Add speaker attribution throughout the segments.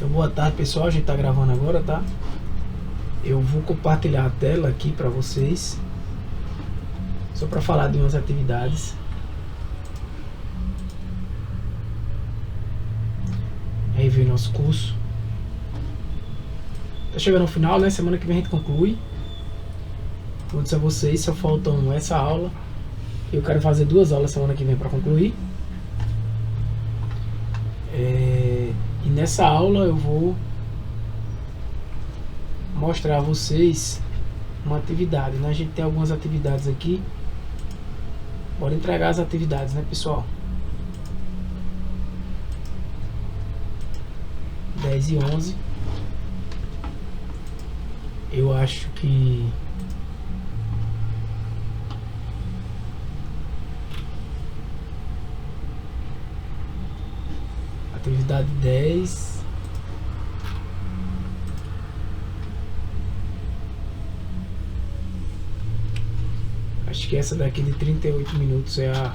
Speaker 1: Então boa tarde pessoal, a gente tá gravando agora, tá? Eu vou compartilhar a tela aqui para vocês, só para falar de umas atividades. Aí veio nosso curso. Tá chegando ao final, né? Semana que vem a gente conclui. Vou dizer a vocês, só faltam essa aula. Eu quero fazer 2 aulas semana que vem para concluir. E nessa aula eu vou mostrar a vocês uma atividade, né? A gente tem algumas atividades aqui. Bora entregar as atividades, né, pessoal? 10 e 11. Eu acho que atividade 10. Acho que essa daqui de 38 minutos é a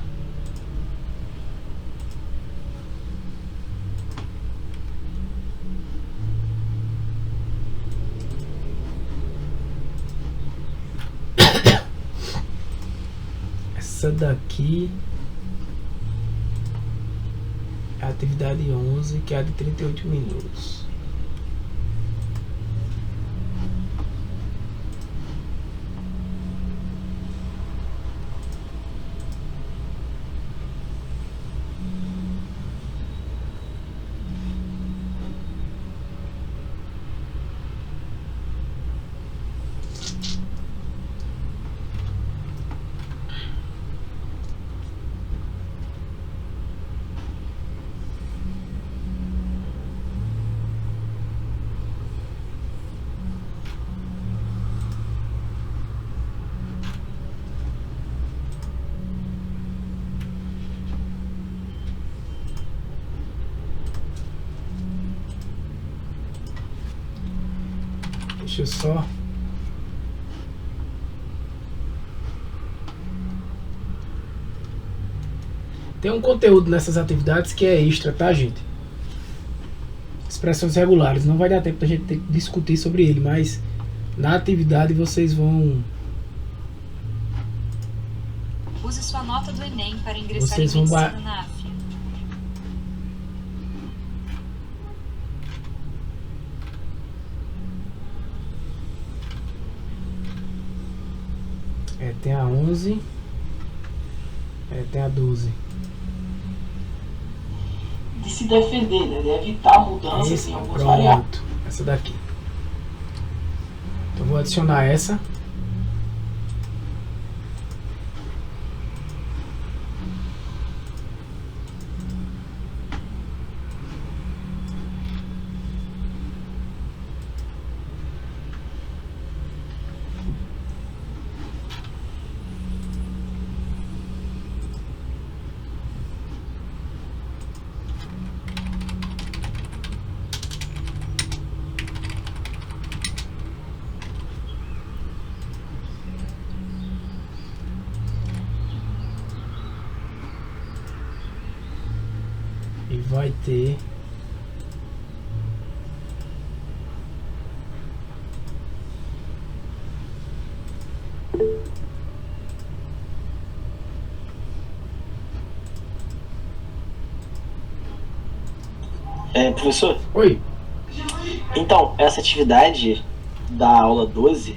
Speaker 1: essa daqui é a atividade 11, que é a de 38 minutos. Deixa eu só tem um conteúdo nessas atividades que é extra, tá, gente? Expressões regulares. Não vai dar tempo da gente ter que discutir sobre ele, mas na atividade vocês vão...
Speaker 2: Use sua nota do Enem para ingressar
Speaker 1: Vocês
Speaker 2: em
Speaker 1: vão
Speaker 2: medicina na AFIA.
Speaker 1: Tem a 11. Tem a 12.
Speaker 3: De se defender, né? De evitar mudanças em alguns variáveis.
Speaker 1: Pronto, essa daqui. Então vou adicionar essa. E vai ter
Speaker 3: Professor,
Speaker 1: Oi.
Speaker 3: então, essa atividade da aula 12,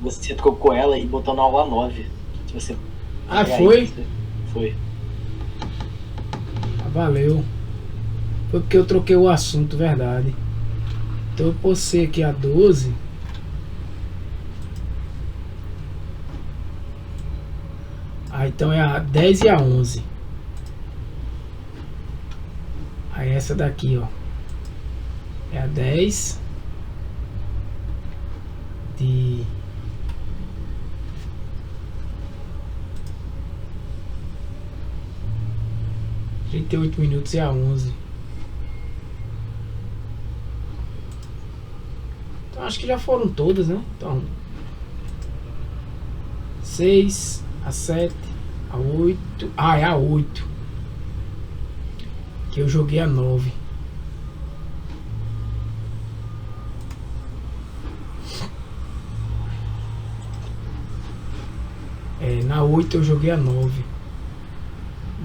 Speaker 3: você trocou ela e botou na aula 9. Se você
Speaker 1: Foi?
Speaker 3: Foi.
Speaker 1: Valeu. Foi porque eu troquei o assunto, verdade. Então eu postei aqui a 12. Então é a 10 e a 11. Aí essa daqui, ó, é a 10 de 38 minutos e a 11. Então acho que já foram todas, né? Então 6, a 7, a 8. Ah, é a 8. Que eu joguei a 9. Na 8 eu joguei a 9.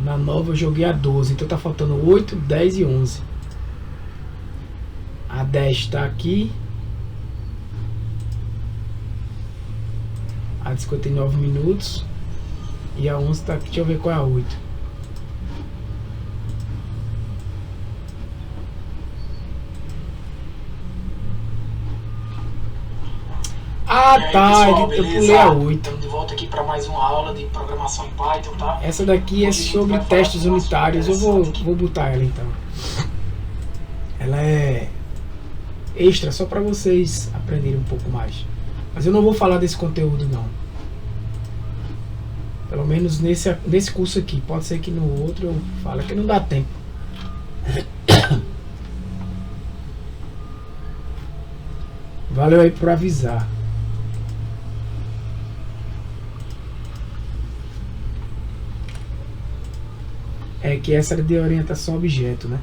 Speaker 1: Na 9 eu joguei a 12. Então tá faltando 8, 10 e 11. A 10 tá aqui. A de 59 minutos. E a 11 tá aqui. Deixa eu ver qual é a 8. Ah, tá,
Speaker 3: pessoal,
Speaker 1: eu pulei a 8.
Speaker 3: Estamos de volta aqui para mais uma aula de programação em Python, tá?
Speaker 1: Essa daqui é sobre testes unitários. Eu vou botar ela então. Ela é extra só para vocês aprenderem um pouco mais. Mas eu não vou falar desse conteúdo não. Pelo menos nesse curso aqui. Pode ser que no outro eu fale que não dá tempo. Valeu aí por avisar. É que essa era de orientação a objeto, né?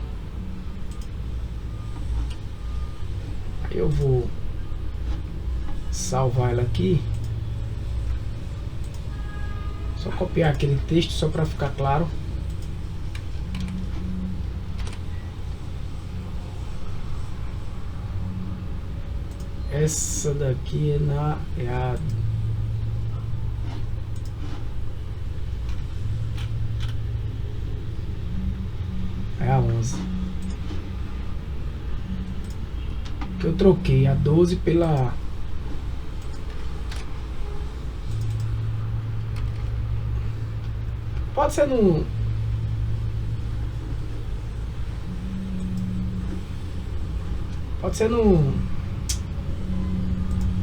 Speaker 1: Aí eu vou salvar ela aqui. Só copiar aquele texto só para ficar claro. Essa daqui é a é a 11. Que eu troquei a 12 pela pode ser no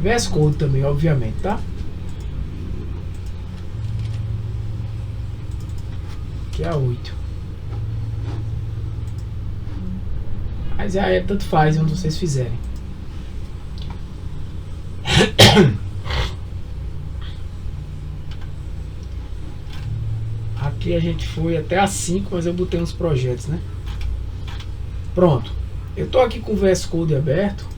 Speaker 1: VS Code também, obviamente, tá? Que é a 8. Mas aí tanto faz onde vocês fizerem. Aqui a gente foi até a 5, mas eu botei uns projetos, né? Pronto. Eu tô aqui com o VS Code aberto.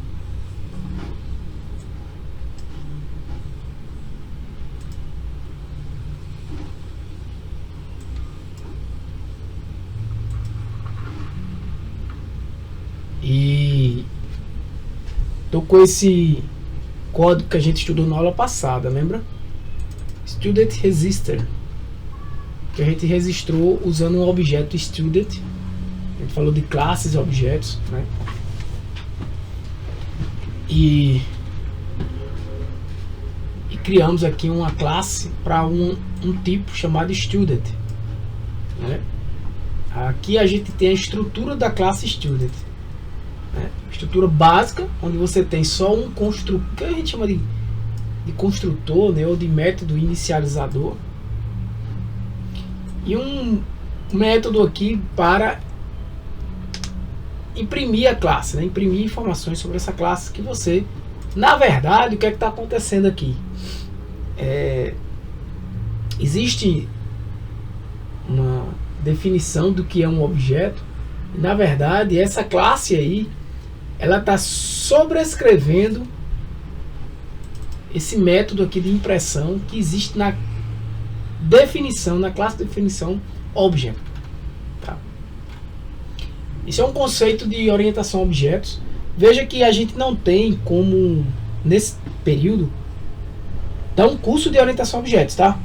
Speaker 1: E tô com esse código que a gente estudou na aula passada, lembra? Student Register, que a gente registrou usando um objeto student. A gente falou de classes e objetos, né? E criamos aqui uma classe para um tipo chamado student, né? Aqui a gente tem a estrutura da classe student, né? Estrutura básica, onde você tem só um construtor, que a gente chama de construtor, né? Ou de método inicializador, e um método aqui para imprimir a classe, né? Imprimir informações sobre essa classe que você, na verdade, o que é que está acontecendo aqui? Existe uma definição do que é um objeto, e na verdade essa classe aí, ela está sobrescrevendo esse método aqui de impressão que existe na definição, na classe de definição object, tá? Isso é um conceito de orientação a objetos. Veja que a gente não tem como, nesse período, dar um curso de orientação a objetos, tá?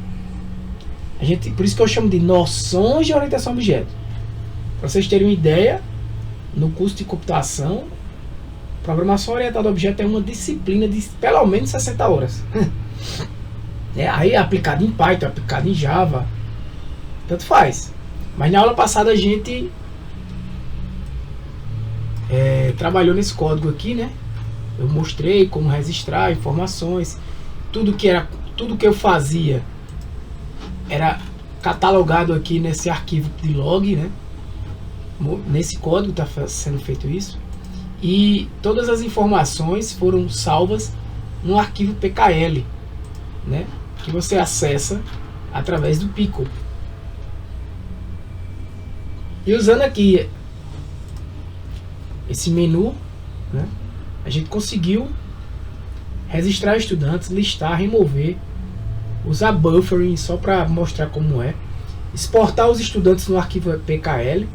Speaker 1: Por isso que eu chamo de noções de orientação a objetos. Para vocês terem uma ideia, no curso de computação, programação orientada a objetos é uma disciplina de pelo menos 60 horas. Aí é aplicado em Python, aplicado em Java, tanto faz. Mas na aula passada a gente trabalhou nesse código aqui, né? Eu mostrei como registrar informações, tudo que eu fazia era catalogado aqui nesse arquivo de log, né? Nesse código está sendo feito isso, e todas as informações foram salvas no arquivo PKL, né? Que você acessa através do Pico. E usando aqui esse menu, né, a gente conseguiu registrar estudantes, listar, remover usar buffering só para mostrar como é, exportar os estudantes no arquivo PKL,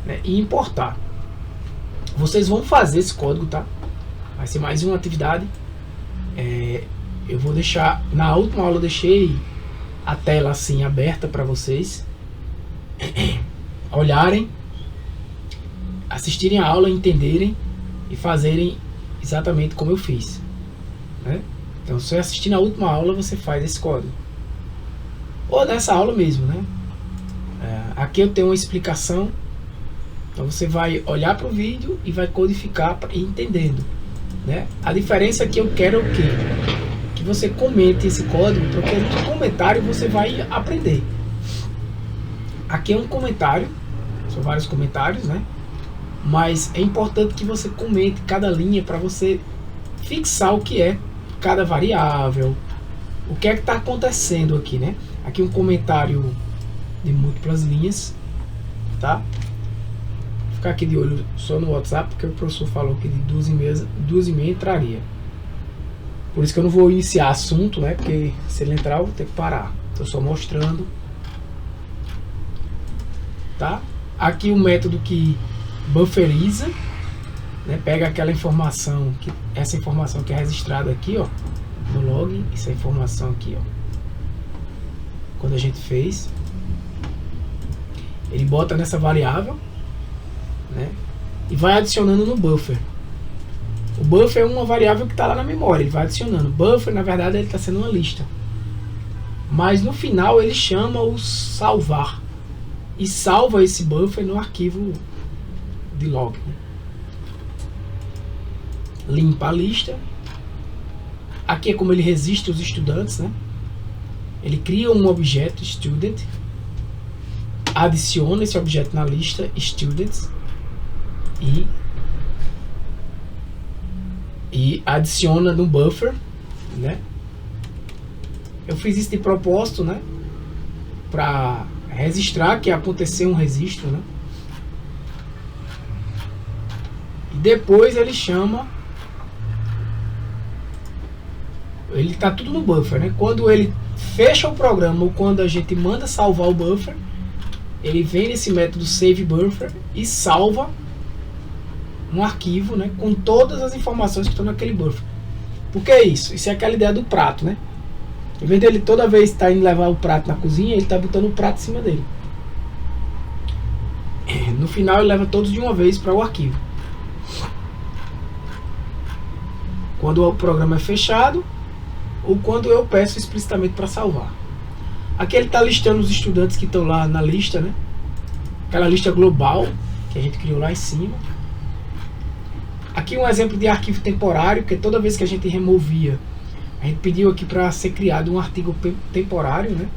Speaker 1: né, e importar. Vocês vão fazer esse código, tá? Vai ser mais uma atividade. Eu vou deixar, na última aula eu deixei a tela assim aberta para vocês olharem, assistirem a aula, entenderem e fazerem exatamente como eu fiz, né? Então, se você assistir na última aula, você faz esse código, ou nessa aula mesmo, né? Aqui eu tenho uma explicação, então você vai olhar para o vídeo e vai codificar entendendo, né? A diferença é que eu quero o quê? Que você comente esse código, porque no comentário você vai aprender. Aqui é um comentário, são vários comentários, né? Mas é importante que você comente cada linha para você fixar o que é cada variável, o que é que está acontecendo aqui, né? Aqui um comentário de múltiplas linhas, tá? Vou ficar aqui de olho só no WhatsApp, porque o professor falou que de 2h30 entraria. Por isso que eu não vou iniciar assunto, né? Porque se ele entrar eu vou ter que parar. Estou só mostrando, tá? Aqui o método que bufferiza, né? Pega aquela informação, essa informação que é registrada aqui, ó, no log, essa informação aqui, ó, quando a gente fez, ele bota nessa variável, né? E vai adicionando no buffer. O buffer é uma variável que está lá na memória, ele vai adicionando. Buffer, na verdade, ele está sendo uma lista, mas no final ele chama o salvar e salva esse buffer no arquivo de log, né? Limpa a lista. Aqui é como ele registra os estudantes, né? Ele cria um objeto student, adiciona esse objeto na lista students e adiciona no buffer, né? Eu fiz isso de propósito, né? Para registrar que aconteceu um registro, né? E depois ele chama, ele tá tudo no buffer, né? Quando ele fecha o programa ou quando a gente manda salvar o buffer, ele vem nesse método save buffer e salva um arquivo, né, com todas as informações que estão naquele buffer. Por que isso? Isso é aquela ideia do prato, né? Em vez dele toda vez estar indo levar o prato na cozinha, ele está botando o prato em cima dele. No final ele leva todos de uma vez para o arquivo. Quando o programa é fechado ou quando eu peço explicitamente para salvar. Aqui ele está listando os estudantes que estão lá na lista, né? Aquela lista global que a gente criou lá em cima. Aqui um exemplo de arquivo temporário, que toda vez que a gente removia, a gente pediu aqui para ser criado um arquivo temporário, né?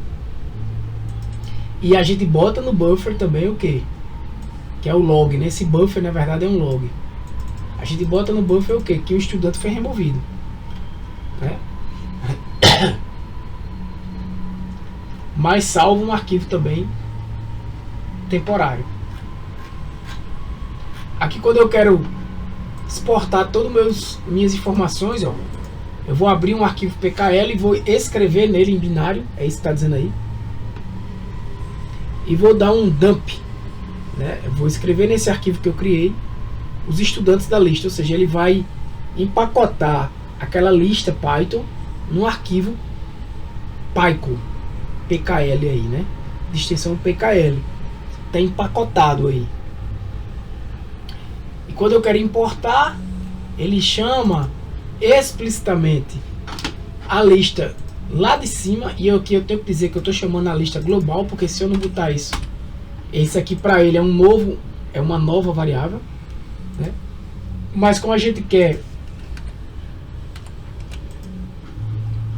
Speaker 1: E a gente bota no buffer também o que? Que é o log, né? Esse buffer na verdade é um log. A gente bota no buffer o que? Que o estudante foi removido, né? Mas salva um arquivo também temporário. Aqui quando eu quero exportar todas minhas informações, ó, eu vou abrir um arquivo PKL e vou escrever nele em binário, é isso que está dizendo aí, e vou dar um dump, né? Eu vou escrever nesse arquivo que eu criei os estudantes da lista, ou seja, ele vai empacotar aquela lista Python num arquivo PyCo, PKL aí, né? De extensão PKL, está empacotado aí. E quando eu quero importar, ele chama explicitamente a lista lá de cima, e aqui eu tenho que dizer que eu estou chamando a lista global, porque se eu não botar isso, esse aqui para ele é uma nova variável, né? Mas como a gente quer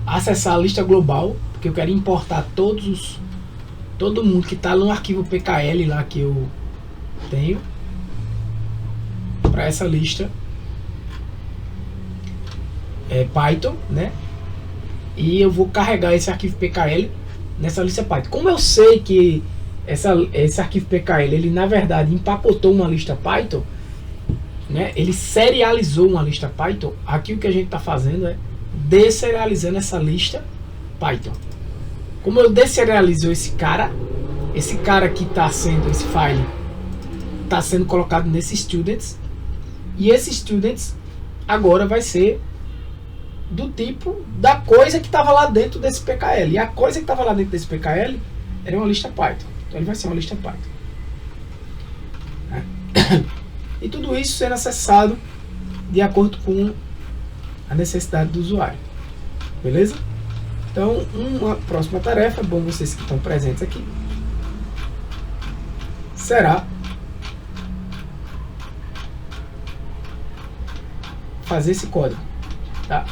Speaker 1: acessar a lista global, porque eu quero importar todo mundo que está no arquivo PKL lá que eu tenho para essa lista Python, né? E eu vou carregar esse arquivo PKL nessa lista Python. Como eu sei que esse arquivo PKL, ele na verdade empacotou uma lista Python, né? Ele serializou uma lista Python. Aqui o que a gente está fazendo é deserializando essa lista Python. como eu deserializo esse cara que está sendo, esse file está sendo colocado nesse students, e esse students agora vai ser do tipo da coisa que estava lá dentro desse PKL, e a coisa que estava lá dentro desse PKL era uma lista Python, então ele vai ser uma lista Python. E tudo isso sendo acessado de acordo com a necessidade do usuário, beleza? Então, uma próxima tarefa, bom, vocês que estão presentes aqui, será fazer esse código, tá?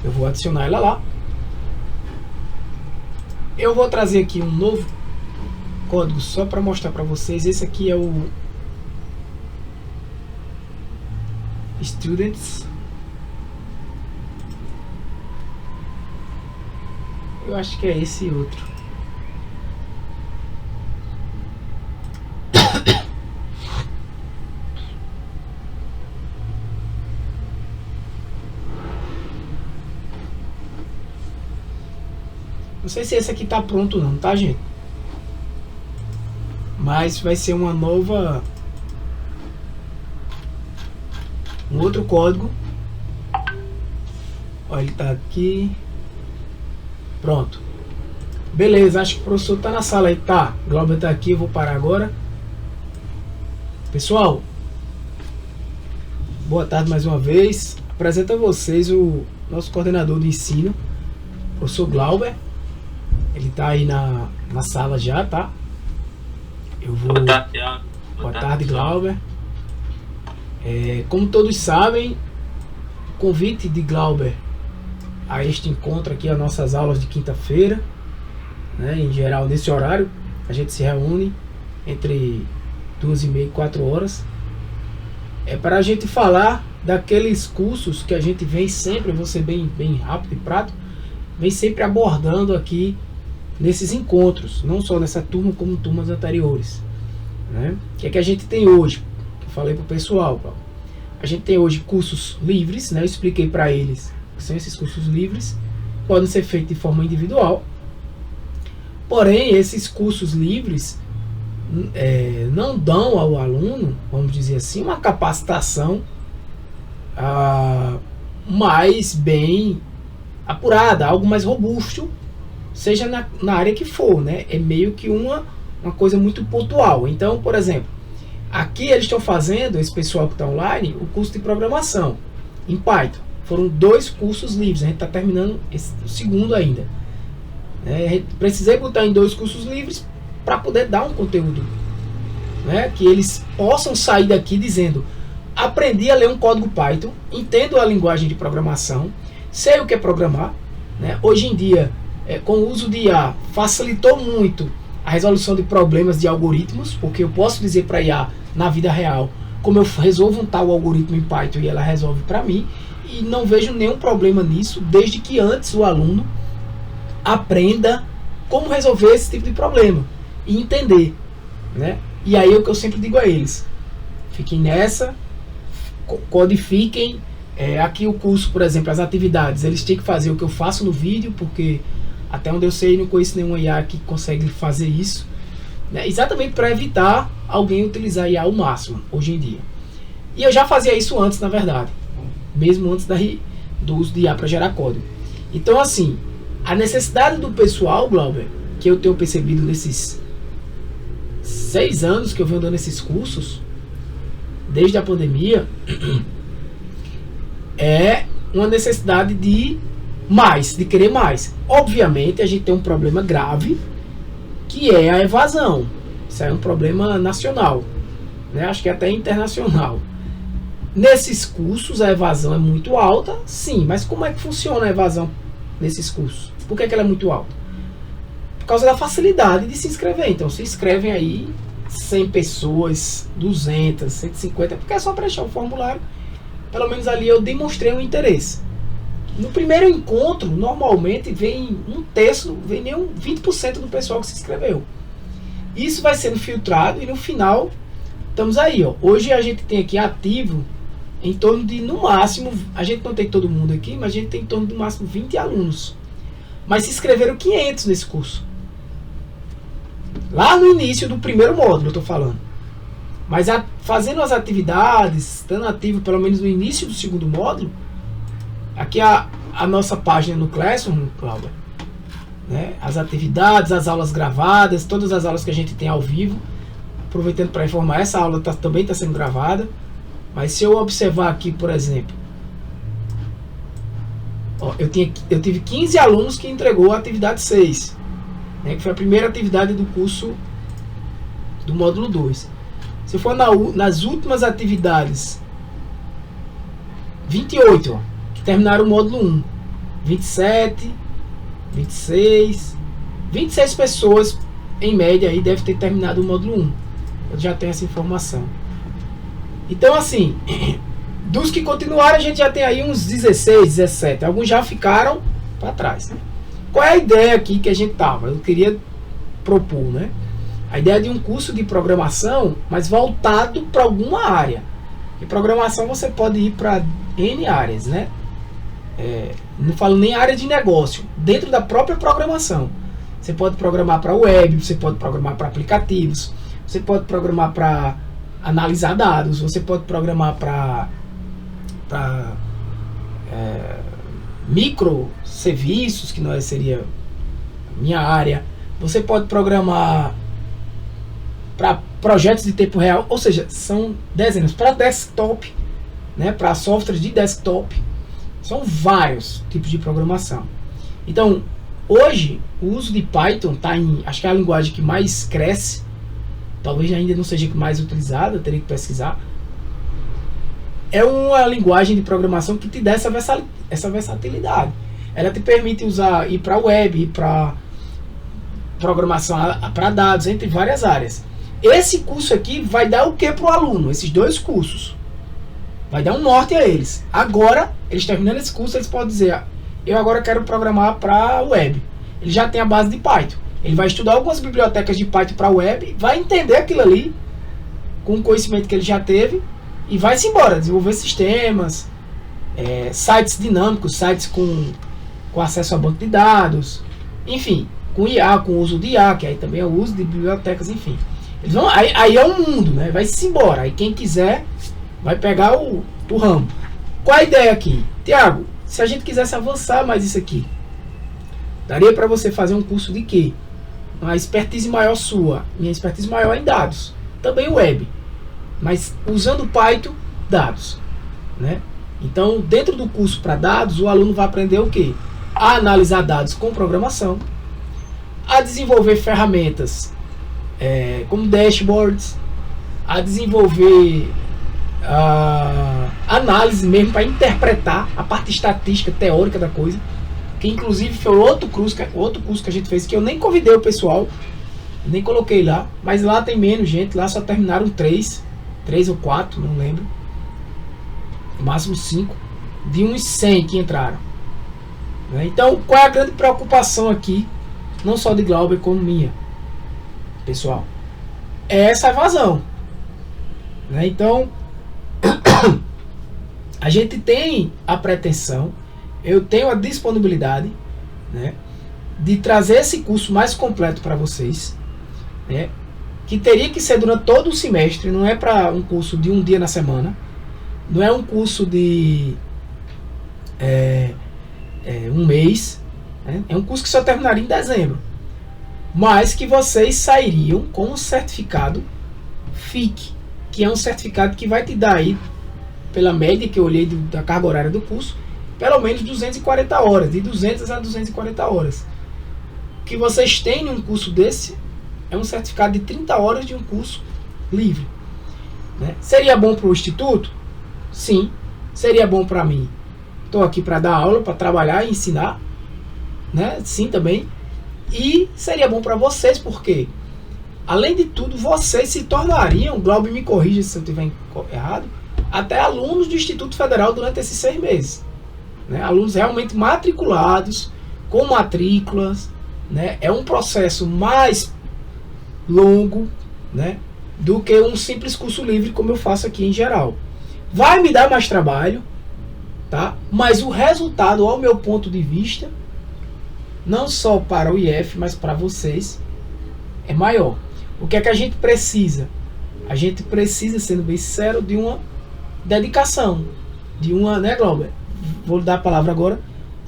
Speaker 1: Eu vou adicionar ela lá. Eu vou trazer aqui um novo código só para mostrar para vocês. Esse aqui é o students. Eu acho que é esse outro. Não sei se esse aqui tá pronto não, tá, gente? Mas vai ser uma nova, um outro código. Olha, ele tá aqui. Pronto. Beleza, acho que o professor tá na sala aí. Tá, Glauber tá aqui, eu vou parar agora. Pessoal, boa tarde mais uma vez. Apresento a vocês o nosso coordenador de ensino, professor Glauber. Ele tá aí na sala já, tá? Eu vou...
Speaker 4: Boa tarde, Thiago.
Speaker 1: Boa tarde, Glauber. Como todos sabem, o convite de Glauber a este encontro aqui, as nossas aulas de quinta-feira, né, em geral nesse horário, a gente se reúne entre 2h30 e 4 horas. É para a gente falar daqueles cursos que a gente vem sempre, eu vou ser bem rápido e prático, vem sempre abordando aqui nesses encontros, não só nessa turma como turmas anteriores, né? O que é que a gente tem hoje? Eu falei para o pessoal, a gente tem hoje cursos livres, né? Eu expliquei para eles que são esses cursos livres, podem ser feitos de forma individual, porém esses cursos livres não dão ao aluno, vamos dizer assim, uma capacitação mais bem apurada, algo mais robusto, seja na área que for, né? É meio que uma coisa muito pontual. Então, por exemplo, aqui eles estão fazendo, esse pessoal que está online, o curso de programação em Python. Foram 2 cursos livres, a gente está terminando o segundo ainda. Precisei botar em 2 cursos livres para poder dar um conteúdo, né? Que eles possam sair daqui dizendo: aprendi a ler um código Python, entendo a linguagem de programação, sei o que é programar, né? Hoje em dia, com o uso de IA, facilitou muito a resolução de problemas de algoritmos, porque eu posso dizer para a IA na vida real como eu resolvo um tal algoritmo em Python e ela resolve para mim, e não vejo nenhum problema nisso, desde que antes o aluno aprenda como resolver esse tipo de problema e entender, né? E aí é o que eu sempre digo a eles: fiquem nessa, codifiquem. Aqui o curso, por exemplo, as atividades, eles têm que fazer o que eu faço no vídeo, porque até onde eu sei, não conheço nenhuma IA que consegue fazer isso, né? Exatamente para evitar alguém utilizar IA ao máximo hoje em dia. E eu já fazia isso antes, na verdade, mesmo antes do uso de IA para gerar código. Então, assim, a necessidade do pessoal, Glauber, que eu tenho percebido nesses 6 anos que eu venho dando esses cursos, desde a pandemia, é uma necessidade de querer mais. Obviamente a gente tem um problema grave, que é a evasão. Isso é um problema nacional, né? Acho que até internacional. Nesses cursos a evasão é muito alta, sim, mas como é que funciona a evasão nesses cursos? Por que ela é muito alta? Por causa da facilidade de se inscrever. Então se inscrevem aí 100 pessoas, 200, 150, porque é só preencher o formulário. Pelo menos ali eu demonstrei um interesse. No primeiro encontro, normalmente vem 1/3, vem nem 20% do pessoal que se inscreveu. Isso vai sendo filtrado e no final estamos aí, ó. Hoje a gente tem aqui ativo em torno de, no máximo, a gente não tem todo mundo aqui, mas a gente tem em torno de no máximo 20 alunos. Mas se inscreveram 500 nesse curso. Lá no início do primeiro módulo, eu estou falando. Mas fazendo as atividades, estando ativo pelo menos no início do segundo módulo, aqui a nossa página no Classroom, Cláudia, né? As atividades, as aulas gravadas, todas as aulas que a gente tem ao vivo. Aproveitando para informar, essa aula também está sendo gravada. Mas se eu observar aqui, por exemplo, ó, eu tive 15 alunos que entregou a atividade 6, né, que foi a primeira atividade do curso do módulo 2. Se eu for nas últimas atividades, 28, ó, que terminaram o módulo 1, 27, 26, 26 pessoas em média aí deve ter terminado o módulo 1. Eu já tenho essa informação. Então, assim, dos que continuaram, a gente já tem aí uns 16, 17. Alguns já ficaram para trás. Qual é a ideia aqui que a gente tava? Eu queria propor, né? A ideia de um curso de programação, mas voltado para alguma área. E programação você pode ir para N áreas, né? Não falo nem área de negócio. Dentro da própria programação. Você pode programar para web, você pode programar para aplicativos, você pode programar para analisar dados, você pode programar para microserviços, que não seria minha área. Você pode programar para projetos de tempo real, ou seja, são dezenas. Para desktop, né, para softwares de desktop, são vários tipos de programação. Então, hoje, o uso de Python está em, acho que é a linguagem que mais cresce. Talvez ainda não seja mais utilizada, teria que pesquisar. É uma linguagem de programação que te dá essa versatilidade. Ela te permite ir para web, ir para programação para dados, entre várias áreas. Esse curso aqui vai dar o que para o aluno? Esses dois cursos. Vai dar um norte a eles. Agora, eles terminando esse curso, eles podem dizer: eu agora quero programar para web. Ele já tem a base de Python. Ele vai estudar algumas bibliotecas de Python para web, vai entender aquilo ali, com o conhecimento que ele já teve, e vai-se embora, desenvolver sistemas, sites dinâmicos, sites com acesso a banco de dados, enfim, com IA, com o uso de IA, que aí também é o uso de bibliotecas, enfim. Eles vão, aí é um mundo, né? Vai-se embora. Aí quem quiser vai pegar o ramo. Qual a ideia aqui? Tiago, se a gente quisesse avançar mais isso aqui, daria para você fazer um curso de quê? Uma expertise maior sua. Minha expertise maior é em dados. Também web. Mas usando Python, dados. Né? Então, dentro do curso para dados, o aluno vai aprender o quê? A analisar dados com programação, a desenvolver ferramentas como dashboards, a desenvolver análise mesmo para interpretar a parte estatística, teórica da coisa, que inclusive foi outro curso que a gente fez, que eu nem convidei o pessoal, nem coloquei lá, mas lá tem menos gente, lá só terminaram 3 ou 4, não lembro, no máximo 5, de uns 100 que entraram. Então, qual é a grande preocupação aqui, não só de Glauber como minha, pessoal? É essa evasão. Então, a gente tem a pretensão, eu tenho a disponibilidade, né, de trazer esse curso mais completo para vocês, né, que teria que ser durante todo o semestre, não é para um curso de um dia na semana, não é um curso de um mês, né, é um curso que só terminaria em dezembro, mas que vocês sairiam com um certificado FIC, que é um certificado que vai te dar aí, pela média que eu olhei da carga horária do curso, pelo menos 240 horas, de 200 a 240 horas. O que vocês têm em um curso desse é um certificado de 30 horas de um curso livre. Né? Seria bom para o Instituto? Sim. Seria bom para mim? Estou aqui para dar aula, para trabalhar e ensinar. Né? Sim, também. E seria bom para vocês, porque, além de tudo, vocês se tornariam, Glauber me corrija se eu estiver errado, até alunos do Instituto Federal durante esses 6 meses. Né? Alunos realmente matriculados, com matrículas. Né? É um processo mais longo, né, do que um simples curso livre, como eu faço aqui em geral. vai me dar mais trabalho, tá? Mas o resultado, ao meu ponto de vista, não só para o IF, mas para vocês, é maior. O que é que a gente precisa? A gente precisa, sendo bem sincero, de uma dedicação, de uma, né, Glauber? Vou dar a palavra agora,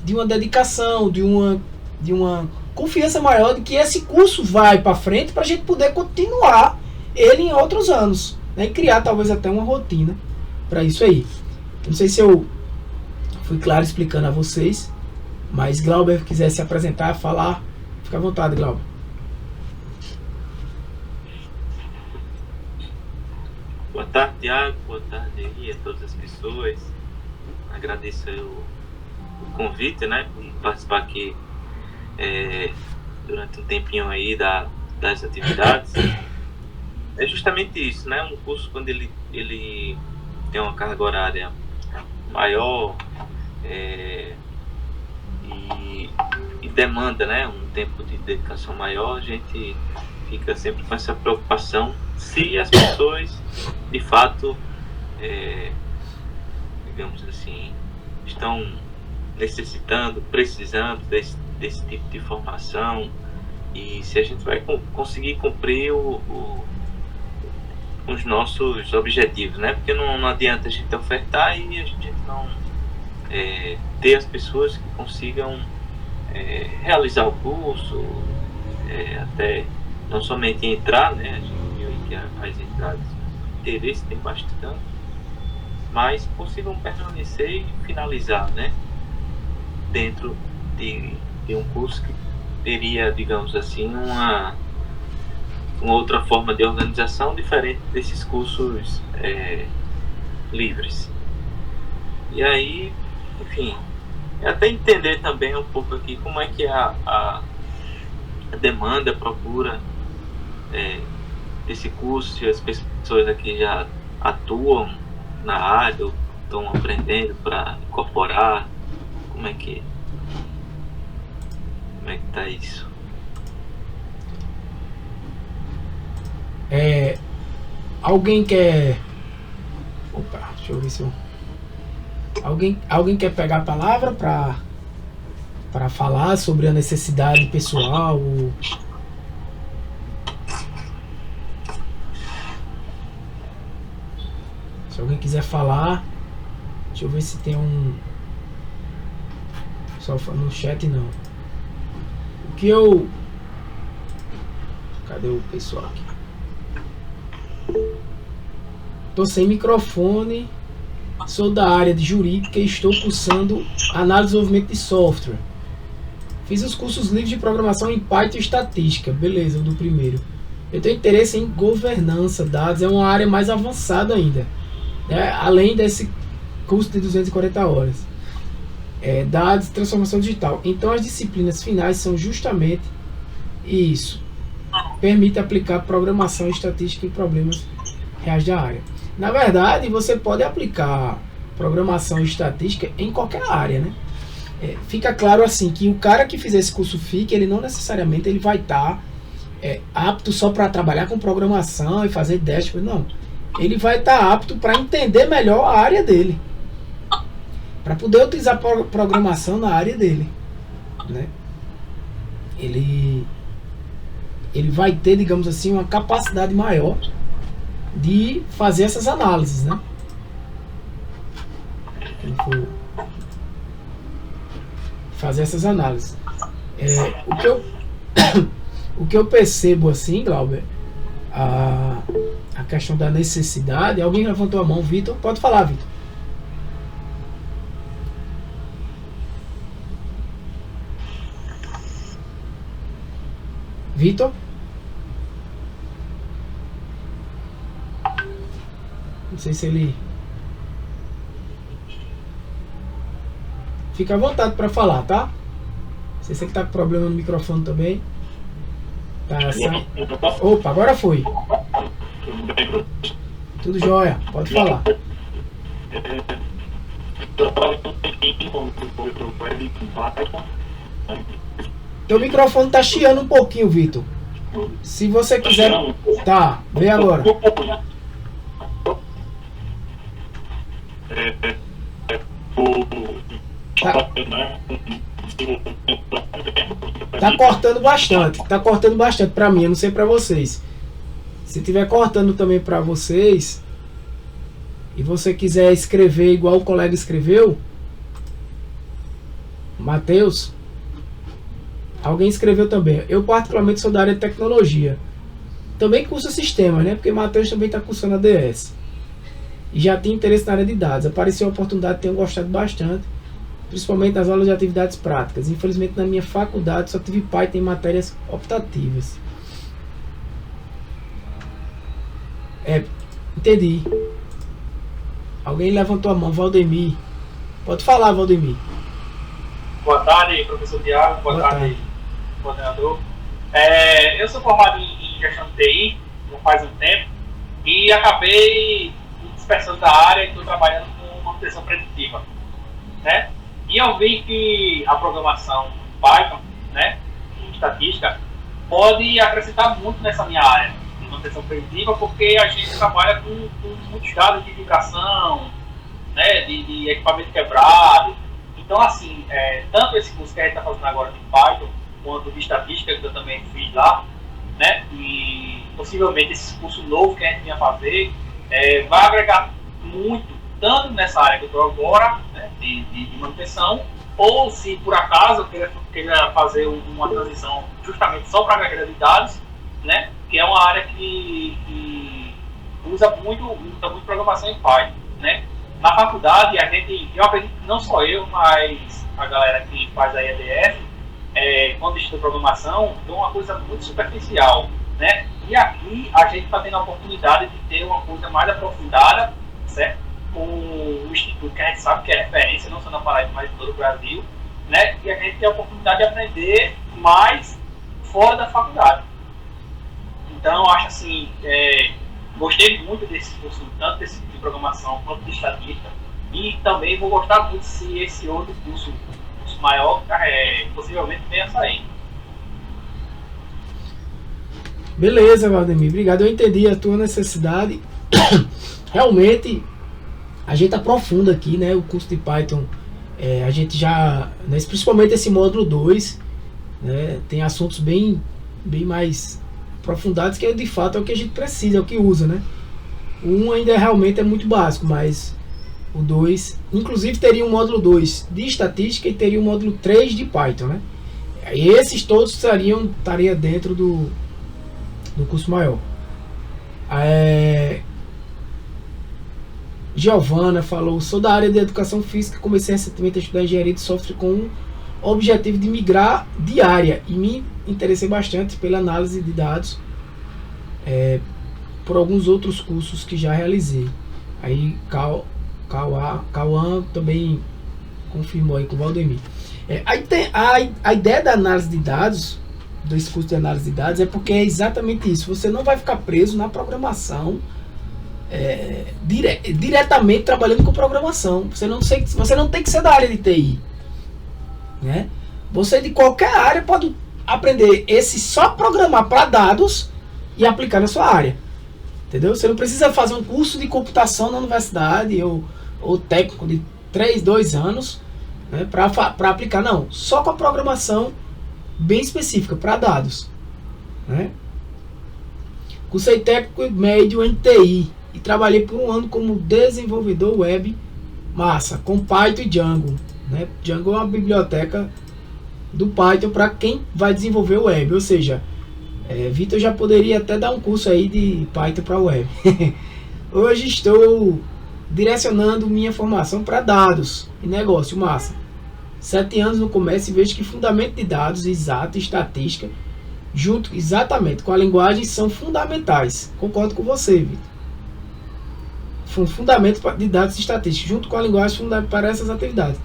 Speaker 1: de uma dedicação, de uma confiança maior de que esse curso vai para frente para a gente poder continuar ele em outros anos, né? E criar talvez até uma rotina para isso aí. Não sei se eu fui claro explicando a vocês, mas Glauber quiser se apresentar, falar, fica à vontade, Glauber.
Speaker 4: Boa tarde, Tiago. Boa tarde aí a todas as pessoas. Agradeço o convite, né, por participar aqui durante um tempinho aí das atividades. É justamente isso, né? Um curso, quando ele tem uma carga horária maior e demanda, né, um tempo de dedicação maior, a gente fica sempre com essa preocupação se as pessoas de fato, digamos assim, estão necessitando, precisando desse tipo de formação, e se a gente vai conseguir cumprir os nossos objetivos, né? Porque não adianta a gente ofertar e a gente não ter as pessoas que consigam realizar o curso, até não somente entrar, né? A gente viu aí que as entradas, interesse tem bastante, mas consigam permanecer e finalizar, né? Dentro de um curso que teria, digamos assim, uma outra forma de organização diferente desses cursos livres. E aí, enfim, até entender também um pouco aqui como é que é a demanda, a procura desse curso, se as pessoas aqui já atuam na área ou estão aprendendo para incorporar, como é que tá isso?
Speaker 1: Alguém quer... Opa, deixa eu ver se eu... Alguém quer pegar a palavra para falar sobre a necessidade pessoal? Se alguém quiser falar, deixa eu ver se tem um... Só no chat não. O que eu... Cadê o pessoal aqui? Tô sem microfone. Sou da área de jurídica e estou cursando análise e desenvolvimento de software. Fiz os cursos livres de programação em Python e estatística. Beleza, o do primeiro. Eu tenho interesse em governança, dados. É uma área mais avançada ainda, né? Além desse curso de 240 horas. Dados e transformação digital. Então as disciplinas finais são justamente isso. Permite aplicar programação e estatística em problemas reais da área. Na verdade, você pode aplicar programação e estatística em qualquer área, né? Fica claro assim que o cara que fizer esse curso FIC, ele não necessariamente ele vai estar apto só para trabalhar com programação e fazer dashboard, não. Ele vai estar apto para entender melhor a área dele, para poder utilizar programação na área dele, né? Ele vai ter, digamos assim, uma capacidade maior de fazer essas análises, né? Fazer essas análises. O que eu percebo assim, Glauber, a questão da necessidade. Alguém levantou a mão, Vitor? Pode falar, Vitor. Vitor? Não sei se ele... Fica à vontade para falar, tá? Não sei se ele tá com problema no microfone também. Tá, Opa, agora foi. Tudo jóia, pode falar. Teu microfone tá chiando um pouquinho, Vitor. Se você quiser... Tá, vê agora. Tá cortando bastante pra mim, eu não sei pra vocês. Se tiver cortando também pra vocês e você quiser escrever igual o colega escreveu, Matheus, alguém escreveu também. Eu particularmente sou da área de tecnologia. Também curso sistema, né? Porque Matheus também está cursando ADS. E já tinha interesse na área de dados. Apareceu a oportunidade, tenho gostado bastante. Principalmente nas aulas de atividades práticas. Infelizmente na minha faculdade só tive Python em matérias optativas. Entendi. Alguém levantou a mão, Valdemir. Pode falar, Valdemir.
Speaker 5: Boa tarde, professor Thiago. Boa tarde, coordenador. Eu sou formado em gestão de TI, não faz um tempo, e acabei me dispersando da área e estou trabalhando com manutenção preditiva, né? E eu vi que a programação Python, né, em estatística, pode acrescentar muito nessa minha área de manutenção preditiva, porque a gente trabalha com muitos dados de vibração, né, de equipamento quebrado. Então, assim, tanto esse curso que a gente está fazendo agora de Python, quanto de estatística, que eu também fiz lá, né, e possivelmente esse curso novo que a gente vinha fazer, vai agregar muito, tanto nessa área que eu estou agora, né, de manutenção, ou se por acaso eu queira fazer uma transição justamente só para a agregação de dados, né, que é uma área que usa muito programação em Python, né. Na faculdade, eu acredito que não só eu, mas a galera que faz a EDF, quando estuda programação, é uma coisa muito superficial, né? E aqui a gente está tendo a oportunidade de ter uma coisa mais aprofundada, certo? Com o Instituto, que a gente sabe que é referência, não só na Paraíba, mas em todo o Brasil, né? E a gente tem a oportunidade de aprender mais fora da faculdade. Então, eu acho assim, gostei muito desse curso, tanto desse de programação quanto de estatística, e também vou gostar muito se esse outro curso maior possivelmente venha a sair.
Speaker 1: Beleza, Valdemir, obrigado, eu entendi a tua necessidade. Realmente a gente aprofunda aqui, né, o curso de Python, a gente já, né, principalmente esse módulo 2, né, tem assuntos bem mais aprofundados, que de fato é o que a gente precisa, é o que usa, né. O 1 ainda realmente é muito básico, mas o 2, inclusive teria um módulo 2 de estatística e teria um módulo 3 de Python, né? E esses todos estaria dentro do curso maior. Giovana falou, sou da área de educação física, comecei recentemente a estudar engenharia de software com o objetivo de migrar de área e me interessei bastante pela análise de dados por alguns outros cursos que já realizei. Aí Cauã também confirmou aí com o Valdemir. A ideia da análise de dados, desse curso de análise de dados, é porque é exatamente isso. Você não vai ficar preso na programação diretamente trabalhando com programação. Você não tem que ser da área de TI, né? Você de qualquer área pode aprender só programar para dados e aplicar na sua área. Entendeu? Você não precisa fazer um curso de computação na universidade ou técnico de 2 anos, né, para aplicar. Não, só com a programação bem específica para dados, né? Cursei técnico médio em TI e trabalhei por 1 ano como desenvolvedor web, massa, com Python e Django, né? Django é uma biblioteca do Python para quem vai desenvolver web, ou seja, Vitor já poderia até dar um curso aí de Python para web. Hoje estou direcionando minha formação para dados e negócio, massa. 7 anos no comércio e vejo que fundamento de dados, exato e estatística, junto exatamente com a linguagem, são fundamentais. Concordo com você, Vitor. Fundamento de dados e estatística, junto com a linguagem, fundamental para essas atividades.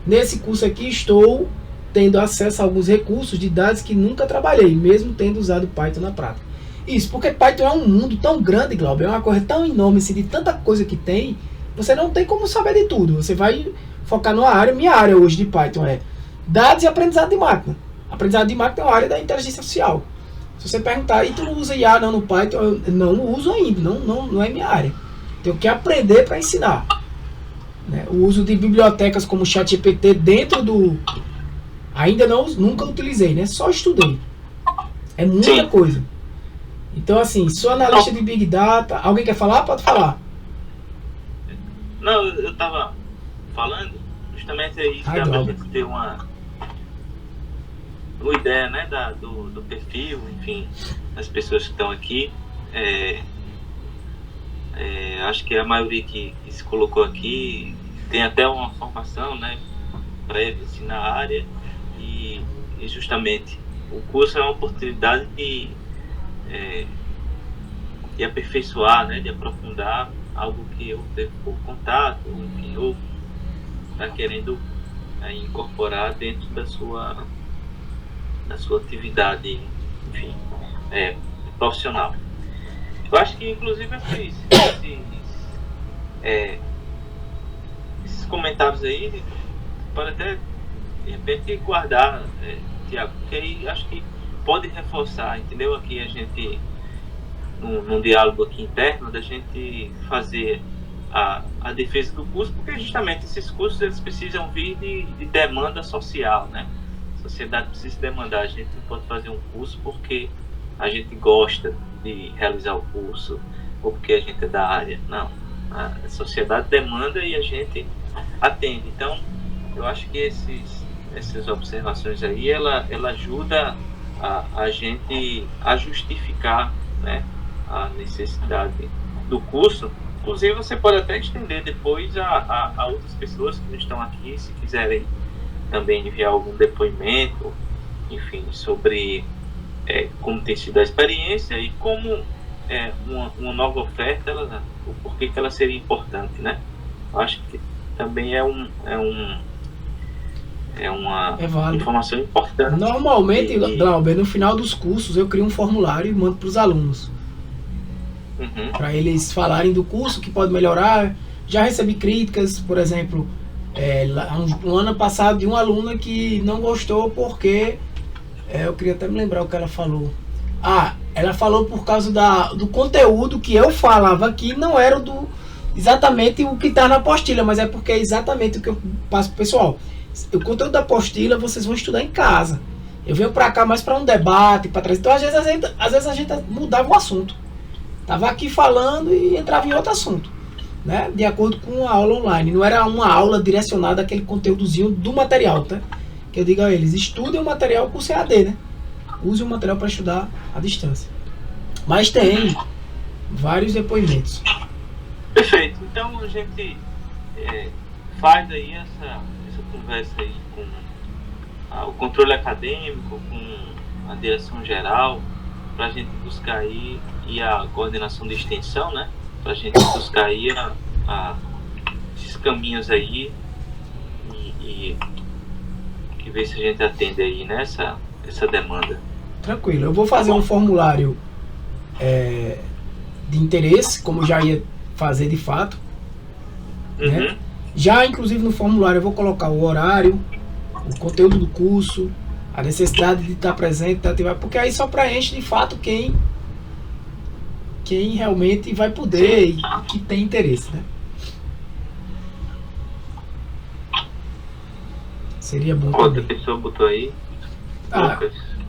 Speaker 1: Nesse curso aqui estou tendo acesso a alguns recursos de dados que nunca trabalhei, mesmo tendo usado Python na prática. Isso, porque Python é um mundo tão grande, Glauber, é uma coisa tão enorme, assim, de tanta coisa que tem, você não tem como saber de tudo. Você vai focar numa área. Minha área hoje de Python é dados e aprendizado de máquina. Aprendizado de máquina é uma área da inteligência artificial. Se você perguntar, e tu não usa IA não no Python? Eu não uso ainda, não é minha área. Tenho que aprender para ensinar. né? O uso de bibliotecas como o ChatGPT dentro do... nunca utilizei, né? Só estudei. É muita coisa. Então, assim, sou analista de Big Data. Alguém quer falar? Pode falar.
Speaker 4: Não, eu estava falando justamente aí que a gente ter uma ideia, né, do perfil, enfim, das pessoas que estão aqui. Acho que a maioria que se colocou aqui tem até uma formação, né, prévia assim, na área, e justamente o curso é uma oportunidade de aperfeiçoar, né, de aprofundar algo que eu teve pouco contato, enfim, ou está querendo incorporar dentro da sua atividade, enfim, profissional. Eu acho que, inclusive, esses comentários aí, pode até, de repente, guardar, Tiago, porque aí acho que pode reforçar, entendeu? Aqui a gente, num diálogo aqui interno, da gente fazer a defesa do curso, porque justamente esses cursos eles precisam vir de demanda social, né? A sociedade precisa demandar. A gente não pode fazer um curso porque a gente gosta de realizar o curso ou porque a gente é da área. Não. A sociedade demanda e a gente atende. Então, eu acho que essas observações aí, ela ajuda a gente a justificar, né, a necessidade do curso. Inclusive, você pode até estender depois a outras pessoas que não estão aqui, se quiserem também enviar algum depoimento, enfim, sobre como tem sido a experiência e como uma nova oferta, o porquê que ela seria importante, né? Eu acho que também é uma informação importante.
Speaker 1: Normalmente, Glauber, no final dos cursos eu crio um formulário e mando para os alunos. Para eles falarem do curso, que pode melhorar. Já recebi críticas, por exemplo, um ano passado, de uma aluna que não gostou porque... eu queria até me lembrar o que ela falou. Ela falou por causa do conteúdo que eu falava aqui, não era exatamente o que está na apostila, mas é porque é exatamente o que eu passo pro pessoal. O conteúdo da apostila vocês vão estudar em casa. Eu venho para cá mais para um debate, para trazer. Então, às vezes a gente mudava o assunto. Tava aqui falando e entrava em outro assunto, né? De acordo com a aula online. Não era uma aula direcionada àquele conteúdozinho do material, tá? Que eu digo a eles, estudem o material com o CAD, né? Use o material para estudar à distância. Mas tem vários depoimentos.
Speaker 4: Perfeito. Então a gente faz aí essa conversa aí com o controle acadêmico, com a direção geral, para a gente buscar aí, e a coordenação de extensão, né? Para a gente buscar aí esses caminhos aí e ver se a gente atende aí nessa demanda.
Speaker 1: Tranquilo, eu vou fazer um formulário de interesse, como eu já ia fazer de fato, né? Já inclusive no formulário eu vou colocar o horário, o conteúdo do curso, a necessidade de estar presente, porque aí só preenche de fato quem realmente vai poder e que tem interesse, né? Seria bom.
Speaker 4: Outra pessoa botou aí.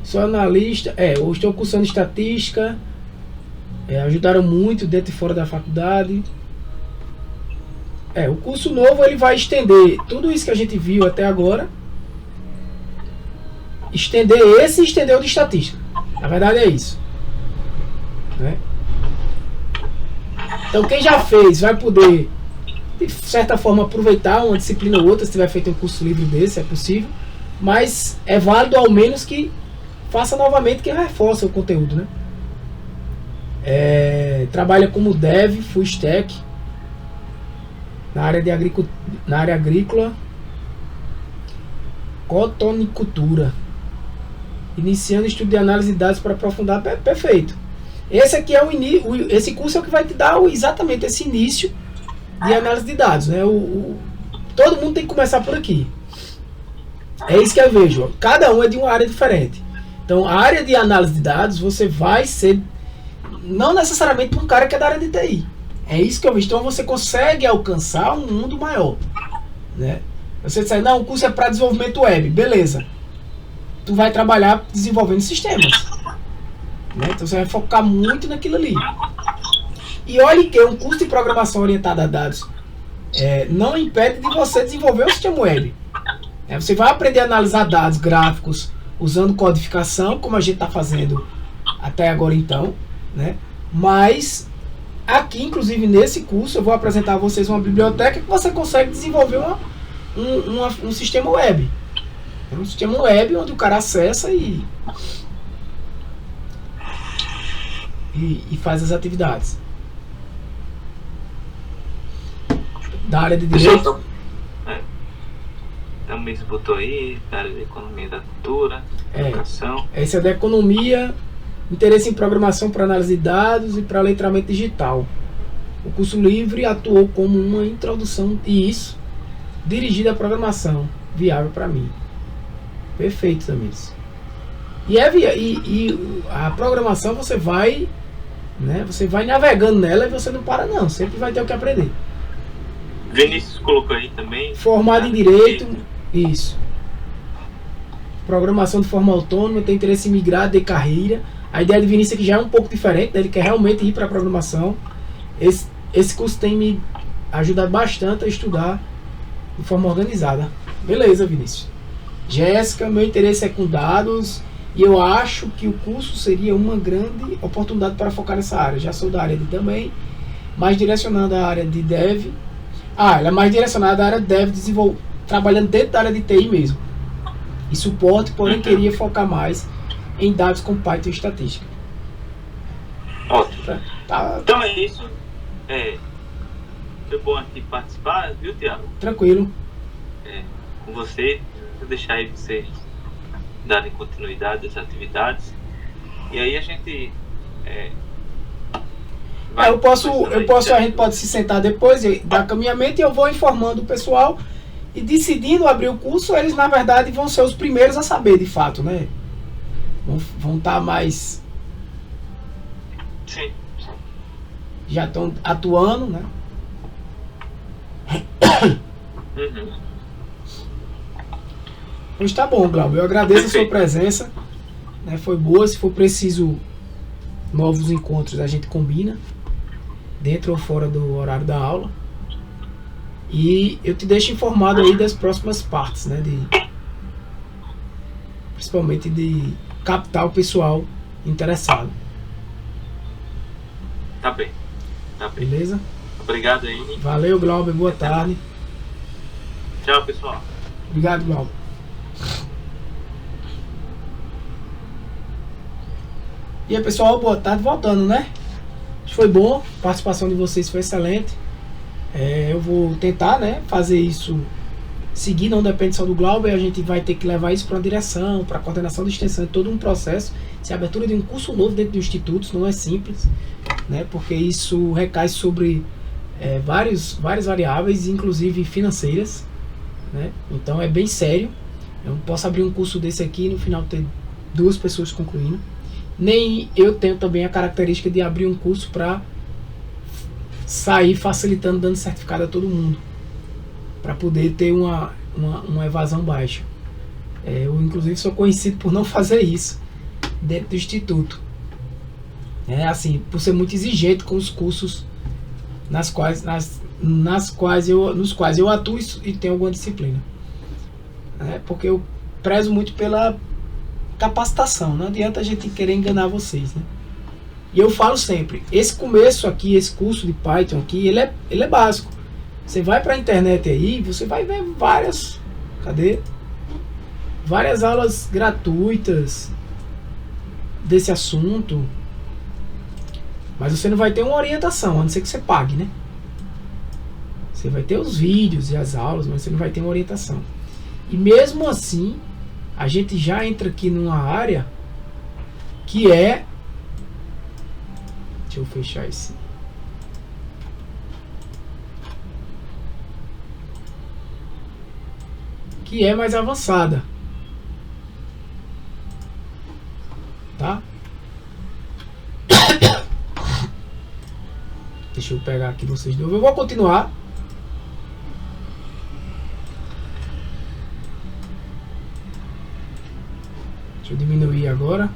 Speaker 1: Sou analista, eu estou cursando estatística, ajudaram muito dentro e fora da faculdade. O curso novo ele vai estender tudo isso que a gente viu até agora, estender esse e estender o de estatística. Na verdade é isso, né? Então quem já fez vai poder, de certa forma, aproveitar uma disciplina ou outra, se tiver feito um curso livre desse, é possível, mas é válido ao menos que faça novamente, que reforça o conteúdo, né? Trabalha como dev, full stack, na área agrícola, cotonicultura, iniciando estudo de análise de dados para aprofundar. Perfeito. Esse aqui é esse curso é o que vai te dar exatamente esse início de análise de dados, né? Todo mundo tem que começar por aqui. É isso que eu vejo. Cada um é de uma área diferente. Então, a área de análise de dados, você vai ser não necessariamente um cara que é da área de TI. É isso que eu vejo. Então você consegue alcançar um mundo maior, né? Você diz, não, o curso é para desenvolvimento web, beleza. Tu vai trabalhar desenvolvendo sistemas, né? Então você vai focar muito naquilo ali. E olhe que um curso de programação orientada a dados não impede de você desenvolver um sistema web. Você vai aprender a analisar dados gráficos usando codificação, como a gente está fazendo até agora então, né? Mas aqui, inclusive nesse curso, eu vou apresentar a vocês uma biblioteca que você consegue desenvolver um sistema web. É um sistema web onde o cara acessa e faz as atividades. Da área de direito.
Speaker 4: Também se botou aí, da área de economia da cultura, educação.
Speaker 1: Esse é da economia, interesse em programação para análise de dados e para letramento digital. O curso livre atuou como uma introdução disso, dirigida à programação, viável para mim. Perfeito, Tamires. E a programação você vai, né? Você vai navegando nela e você não para não, sempre vai ter o que aprender.
Speaker 4: Vinícius colocou aí também.
Speaker 1: Formado em Direito, isso. Programação de forma autônoma, tem interesse em migrar de carreira. A ideia de Vinícius aqui já é um pouco diferente, né? Ele quer realmente ir para a programação. Esse curso tem me ajudado bastante a estudar de forma organizada. Beleza, Vinícius. Jéssica, meu interesse é com dados e eu acho que o curso seria uma grande oportunidade para focar nessa área. Já sou da área de também, mais direcionada à área de dev. Ela é mais direcionada à área de dev, trabalhando dentro da área de TI mesmo. E suporte, porém queria focar mais em dados com Python e estatística.
Speaker 4: Ótimo. Então é isso. Foi bom aqui participar, viu, Thiago?
Speaker 1: Tranquilo.
Speaker 4: Com você, vou deixar aí vocês darem continuidade às atividades. E aí a gente
Speaker 1: a gente pode se sentar depois dar caminhamento e eu vou informando o pessoal e decidindo abrir o curso, eles na verdade vão ser os primeiros a saber de fato, né? Vão estar mais...
Speaker 4: Sim.
Speaker 1: Já estão atuando, né? Pois tá bom, Glauber. Eu agradeço a sua presença, né? Foi boa. Se for preciso novos encontros, a gente combina dentro ou fora do horário da aula. E eu te deixo informado aí das próximas partes, né? Principalmente de captar o pessoal interessado.
Speaker 4: Tá bem.
Speaker 1: Beleza?
Speaker 4: Obrigado aí.
Speaker 1: Valeu, Glauber. Boa tarde.
Speaker 4: Tchau, pessoal.
Speaker 1: Obrigado, Glauber. E aí, pessoal, boa tarde. Voltando, né? Foi bom. A participação de vocês foi excelente. Eu vou tentar, né, fazer isso seguir, não depende só do Glauber. A gente vai ter que levar isso para a direção, para a coordenação de extensão, é todo um processo. Se a abertura de um curso novo dentro do instituto não é simples, né, porque isso recai sobre várias variáveis, inclusive financeiras, né? Então é bem sério. Eu não posso abrir um curso desse aqui e no final ter 2 pessoas concluindo. Nem eu tenho também a característica de abrir um curso para sair facilitando, dando certificado a todo mundo, para poder ter uma evasão baixa. Eu inclusive sou conhecido por não fazer isso dentro do instituto, assim, por ser muito exigente com os cursos nos quais eu atuo e tenho alguma disciplina, porque eu prezo muito pela capacitação. Não adianta a gente querer enganar vocês, né? E eu falo sempre, esse começo aqui, esse curso de Python aqui, ele é básico. Você vai para a internet aí, você vai ver várias aulas gratuitas desse assunto, mas você não vai ter uma orientação, a não ser que você pague, né? Você vai ter os vídeos e as aulas, mas você não vai ter uma orientação. E mesmo assim, a gente já entra aqui numa área que é... Deixa eu fechar esse. Que é mais avançada. Tá? Deixa eu pegar. pegar aqui vocês de novo. Eu vou continuar. Deixa eu diminuir agora.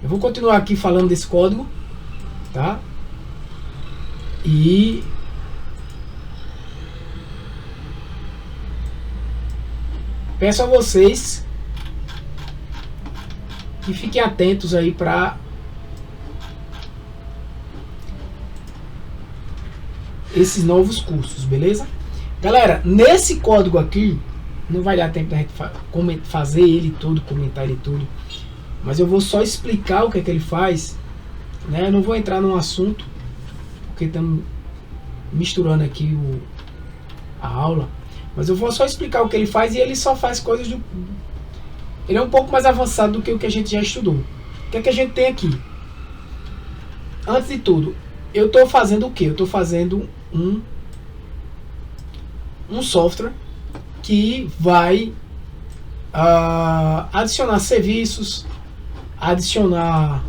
Speaker 1: Eu vou continuar aqui falando desse código, tá? E peço a vocês que fiquem atentos aí para esses novos cursos, beleza? Galera, nesse código aqui não vai dar tempo da gente fazer ele todo, comentar ele tudo, mas eu vou só explicar o que é que ele faz, né? Eu não vou entrar num assunto porque estamos misturando aqui a aula, mas eu vou só explicar o que ele faz, e ele só faz coisas do... Ele é um pouco mais avançado do que o que a gente já estudou. O que é que a gente tem aqui? Antes de tudo, eu estou fazendo o que? Eu estou fazendo um software que vai adicionar serviços, adicionar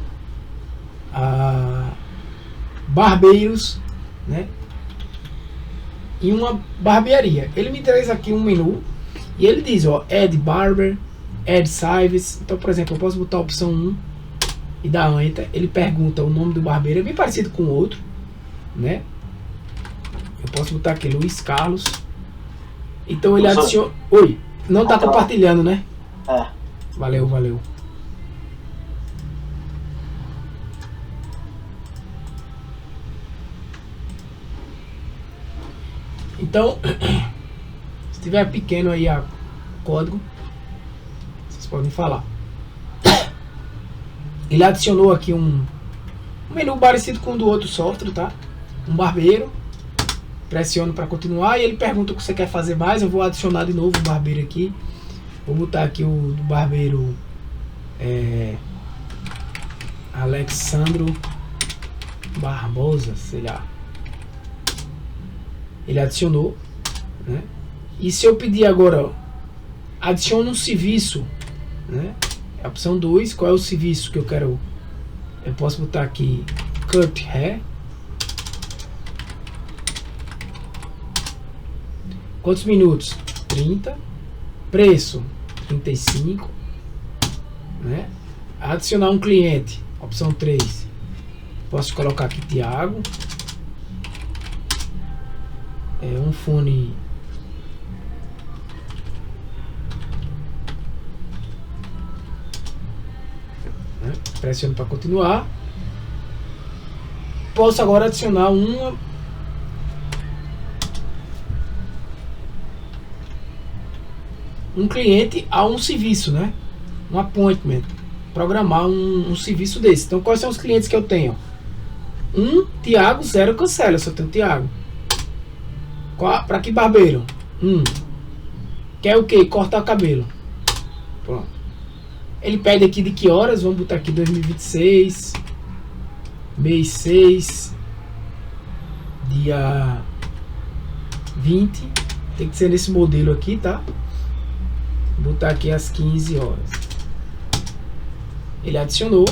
Speaker 1: barbeiros, né, em uma barbearia. Ele me traz aqui um menu e ele diz, ó, Add Barber, Add Service. Então, por exemplo, eu posso botar a opção 1 e dar Enter. Ele pergunta o nome do barbeiro, é bem parecido com o outro, né? Eu posso botar aqui Luiz Carlos. Então ele adiciona... Oi, não tá compartilhando, né?
Speaker 3: É.
Speaker 1: Valeu, valeu. Então, se tiver pequeno aí o código, vocês podem falar. Ele adicionou aqui um menu parecido com o do outro software, tá? Um barbeiro. Pressiono para continuar e ele pergunta o que você quer fazer mais. Eu vou adicionar de novo o barbeiro aqui. Vou botar aqui o do barbeiro Alexandro Barbosa, sei lá. Ele adicionou, né? E se eu pedir agora, ó, adicione um serviço, né? A opção 2, qual é o serviço que eu quero? Eu posso botar aqui Cut Hair. Quantos minutos? 30. Preço? 35. Né? Adicionar um cliente. Opção 3. Posso colocar aqui Thiago. Um fone. Né? Pressiono para continuar. Posso agora adicionar um cliente a um serviço, né? Um appointment. Programar um serviço desse. Então, quais são os clientes que eu tenho? Thiago, 0, cancela. Eu só tenho Thiago. Para que barbeiro? Quer o que? Cortar o cabelo. Pronto. Ele pede aqui de que horas? Vamos botar aqui 2026. Mês 6. Dia 20. Tem que ser nesse modelo aqui, tá? Vou botar aqui às 15 horas. Ele adicionou.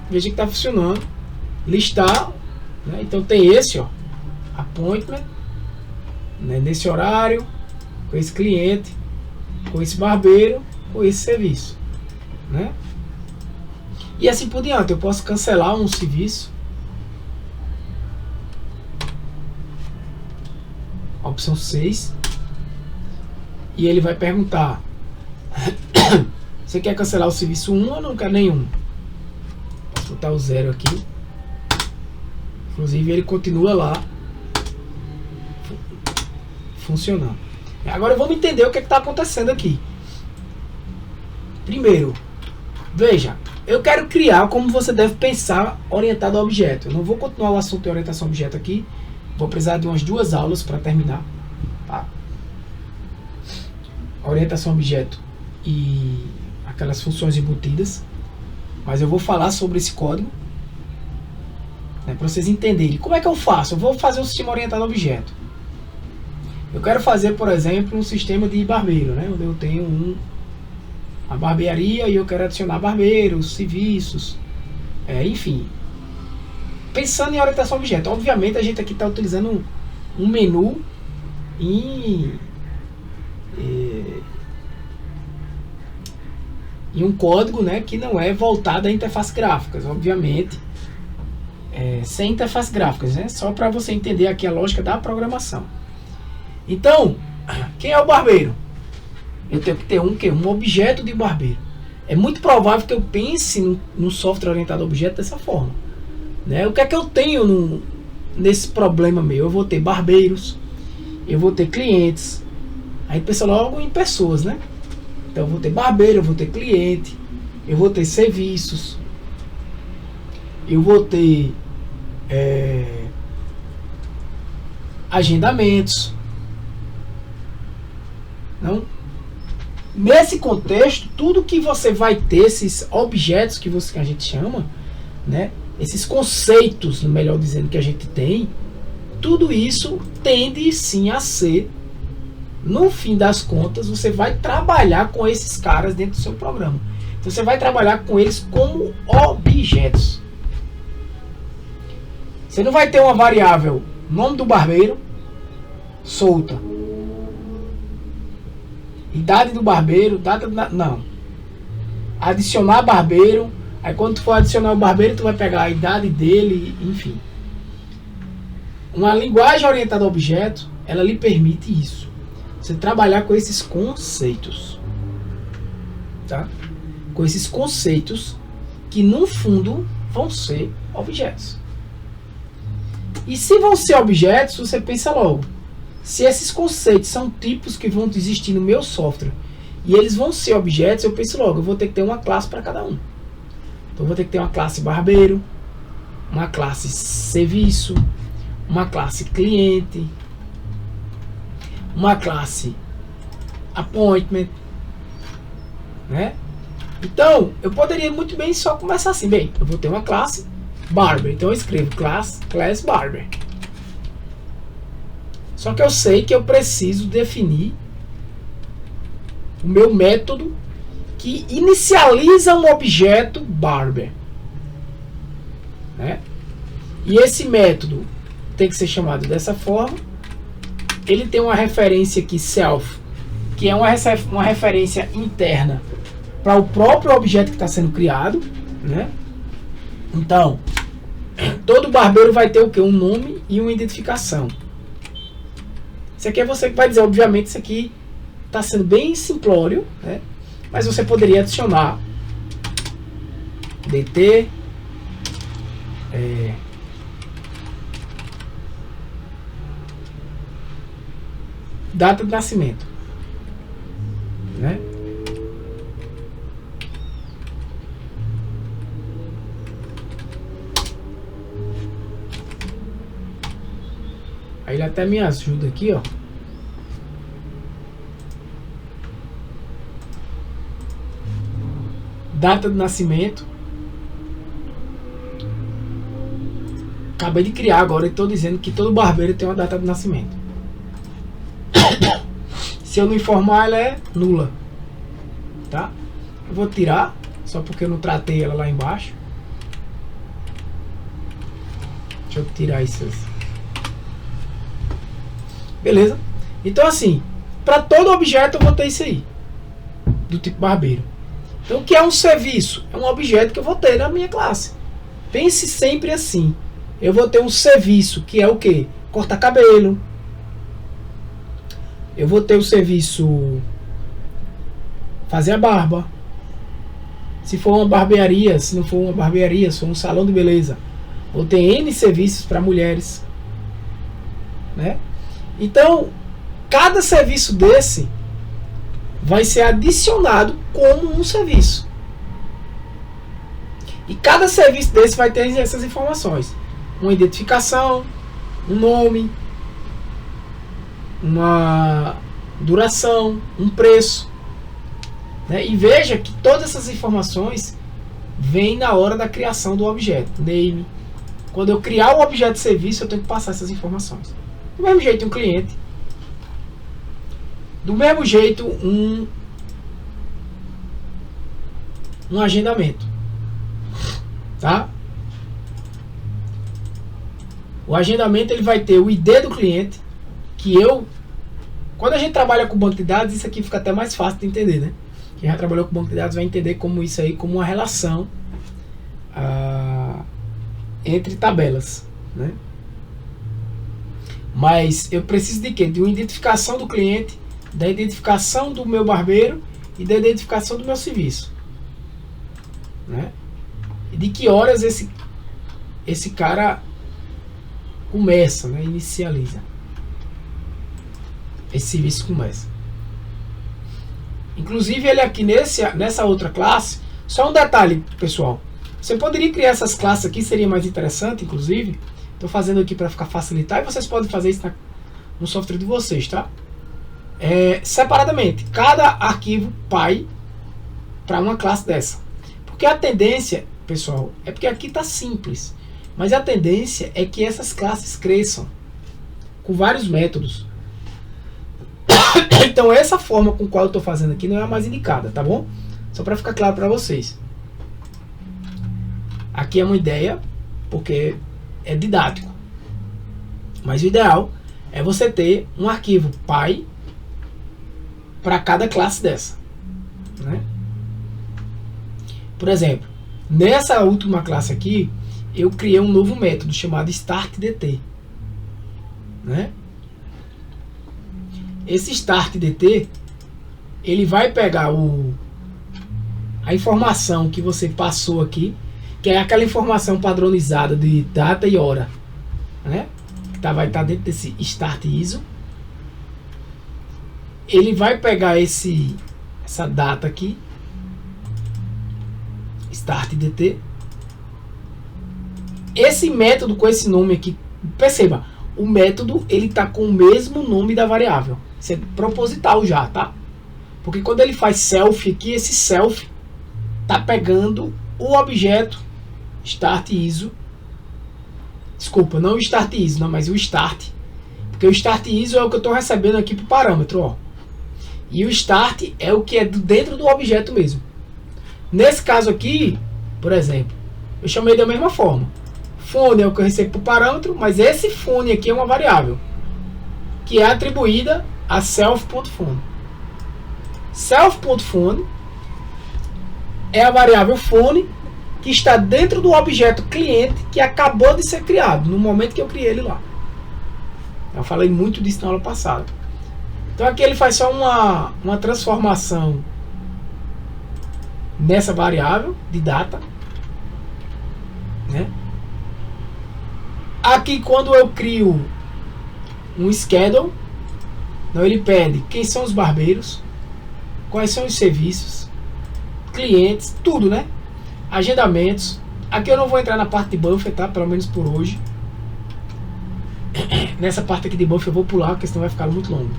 Speaker 1: Veja que está funcionando. Listar, né? Então tem esse, ó, appointment, né? Nesse horário, com esse cliente, com esse barbeiro, com esse serviço, né? E assim por diante. Eu posso cancelar um serviço. Opção 6. E ele vai perguntar: você quer cancelar o serviço 1 ou não quer nenhum? Posso botar o 0 aqui. Inclusive ele continua lá funcionando. Agora vamos entender o que está acontecendo aqui. Primeiro, veja, eu quero criar como você deve pensar orientado a objeto. Eu não vou continuar o assunto de orientação a objeto aqui. Vou precisar de umas 2 aulas para terminar, tá? Orientação a objeto e aquelas funções embutidas. Mas eu vou falar sobre esse código, né, para vocês entenderem. Como é que eu faço? Eu vou fazer um sistema orientado a objeto. Eu quero fazer, por exemplo, um sistema de barbeiro, né, onde eu tenho a barbearia e eu quero adicionar barbeiros, serviços, enfim. Pensando em orientação a objeto, obviamente a gente aqui está utilizando um menu em um código, né, que não é voltado a interfaces gráficas, obviamente, sem interfaces gráficas, né, só para você entender aqui a lógica da programação. Então, quem é o barbeiro? Eu tenho que ter um objeto de barbeiro. É muito provável que eu pense no software orientado a objeto dessa forma, né? O que é que eu tenho nesse problema meu? Eu vou ter barbeiros, eu vou ter clientes. Aí pensa logo em pessoas, né? Então eu vou ter barbeiro, eu vou ter cliente, eu vou ter serviços, eu vou ter agendamentos. Não? Nesse contexto, tudo que você vai ter, esses objetos que a gente chama, né? Esses conceitos, melhor dizendo, que a gente tem, tudo isso tende sim a ser, no fim das contas, você vai trabalhar com esses caras dentro do seu programa. Então você vai trabalhar com eles como objetos. Você não vai ter uma variável nome do barbeiro solta, idade do barbeiro, data não. Adicionar barbeiro, aí quando tu for adicionar o barbeiro, tu vai pegar a idade dele, enfim. Uma linguagem orientada a objeto, ela lhe permite isso. Você trabalhar com esses conceitos, tá? Com esses conceitos que no fundo vão ser objetos. E se vão ser objetos, você pensa logo. Se esses conceitos são tipos que vão existir no meu software e eles vão ser objetos, eu penso logo, eu vou ter que ter uma classe para cada um. Então eu vou ter que ter uma classe barbeiro, uma classe serviço, uma classe cliente, uma classe appointment, né? Então eu poderia muito bem só começar assim, bem, eu vou ter uma classe barber, então eu escrevo class barber. Só que eu sei que eu preciso definir o meu método que inicializa um objeto barber, né? E esse método tem que ser chamado dessa forma. Ele tem uma referência aqui, self, que é uma referência interna para o próprio objeto que está sendo criado, né? Então, todo barbeiro vai ter o quê? Um nome e uma identificação. Isso aqui é você que vai dizer, obviamente, isso aqui está sendo bem simplório, né? Mas você poderia adicionar DT, data de nascimento, né? Aí ele até me ajuda aqui, ó. Data de nascimento. Acabei de criar agora e estou dizendo que todo barbeiro tem uma data de nascimento. Se eu não informar, ela é nula, tá? Eu vou tirar, só porque eu não tratei ela lá embaixo. Deixa eu tirar isso. Beleza? Então assim, para todo objeto eu vou ter isso aí, do tipo barbeiro. Então o que é um serviço? É um objeto que eu vou ter na minha classe. Pense sempre assim. Eu vou ter um serviço, que é o quê? Cortar cabelo. Eu vou ter o serviço fazer a barba. Se for uma barbearia, se não for uma barbearia, se for um salão de beleza, vou ter N serviços para mulheres, né? Então, cada serviço desse vai ser adicionado como um serviço. E cada serviço desse vai ter essas informações. Uma identificação, um nome, uma duração, um preço, né? E veja que todas essas informações vêm na hora da criação do objeto. Name. Quando eu criar o objeto de serviço, eu tenho que passar essas informações. Do mesmo jeito um cliente. Do mesmo jeito um agendamento, tá? O agendamento ele vai ter o ID do cliente, que quando a gente trabalha com banco de dados, isso aqui fica até mais fácil de entender, né? Quem já trabalhou com banco de dados vai entender como isso aí, como uma relação entre tabelas, né? Mas eu preciso de quê? De uma identificação do cliente, da identificação do meu barbeiro e da identificação do meu serviço, né? E de que horas esse cara começa, né? Inicializa. Esse serviço começa. Inclusive ele aqui nessa outra classe, só um detalhe, pessoal. Você poderia criar essas classes aqui, seria mais interessante, inclusive. Estou fazendo aqui para ficar facilitar e vocês podem fazer isso no software de vocês, tá? Separadamente, cada arquivo pai para uma classe dessa. Porque a tendência, pessoal, é porque aqui está simples. Mas a tendência é que essas classes cresçam com vários métodos. Então essa forma com qual eu estou fazendo aqui não é a mais indicada, tá bom? Só para ficar claro para vocês. Aqui é uma ideia, porque é didático. Mas o ideal é você ter um arquivo pai para cada classe dessa, né? Por exemplo, nessa última classe aqui, eu criei um novo método chamado StartDT, né? Esse StartDT, ele vai pegar a informação que você passou aqui, que é aquela informação padronizada de data e hora, né? Que vai estar dentro desse Start ISO. Ele vai pegar essa data aqui, StartDT. Esse método com esse nome aqui, perceba, o método ele está com o mesmo nome da variável. Isso é proposital já, tá? Porque quando ele faz self aqui, esse self tá pegando o objeto start ISO. Desculpa, não o start ISO, não, mas o start. Porque o start ISO é o que eu estou recebendo aqui para o parâmetro, ó. E o start é o que é dentro do objeto mesmo. Nesse caso aqui, por exemplo, eu chamei da mesma forma. Fone é o que eu recebo para o parâmetro, mas esse fone aqui é uma variável que é atribuída a self.fone. Self.fone é a variável fone que está dentro do objeto cliente que acabou de ser criado no momento que eu criei ele lá. Eu falei muito disso na aula passada. Então aqui ele faz só uma transformação nessa variável de data, né? Aqui quando eu crio um schedule, então ele pede quem são os barbeiros, quais são os serviços, clientes, tudo, né? Agendamentos. Aqui eu não vou entrar na parte de buffer, tá? Pelo menos por hoje. Nessa parte aqui de buffer eu vou pular, porque senão vai ficar muito longo.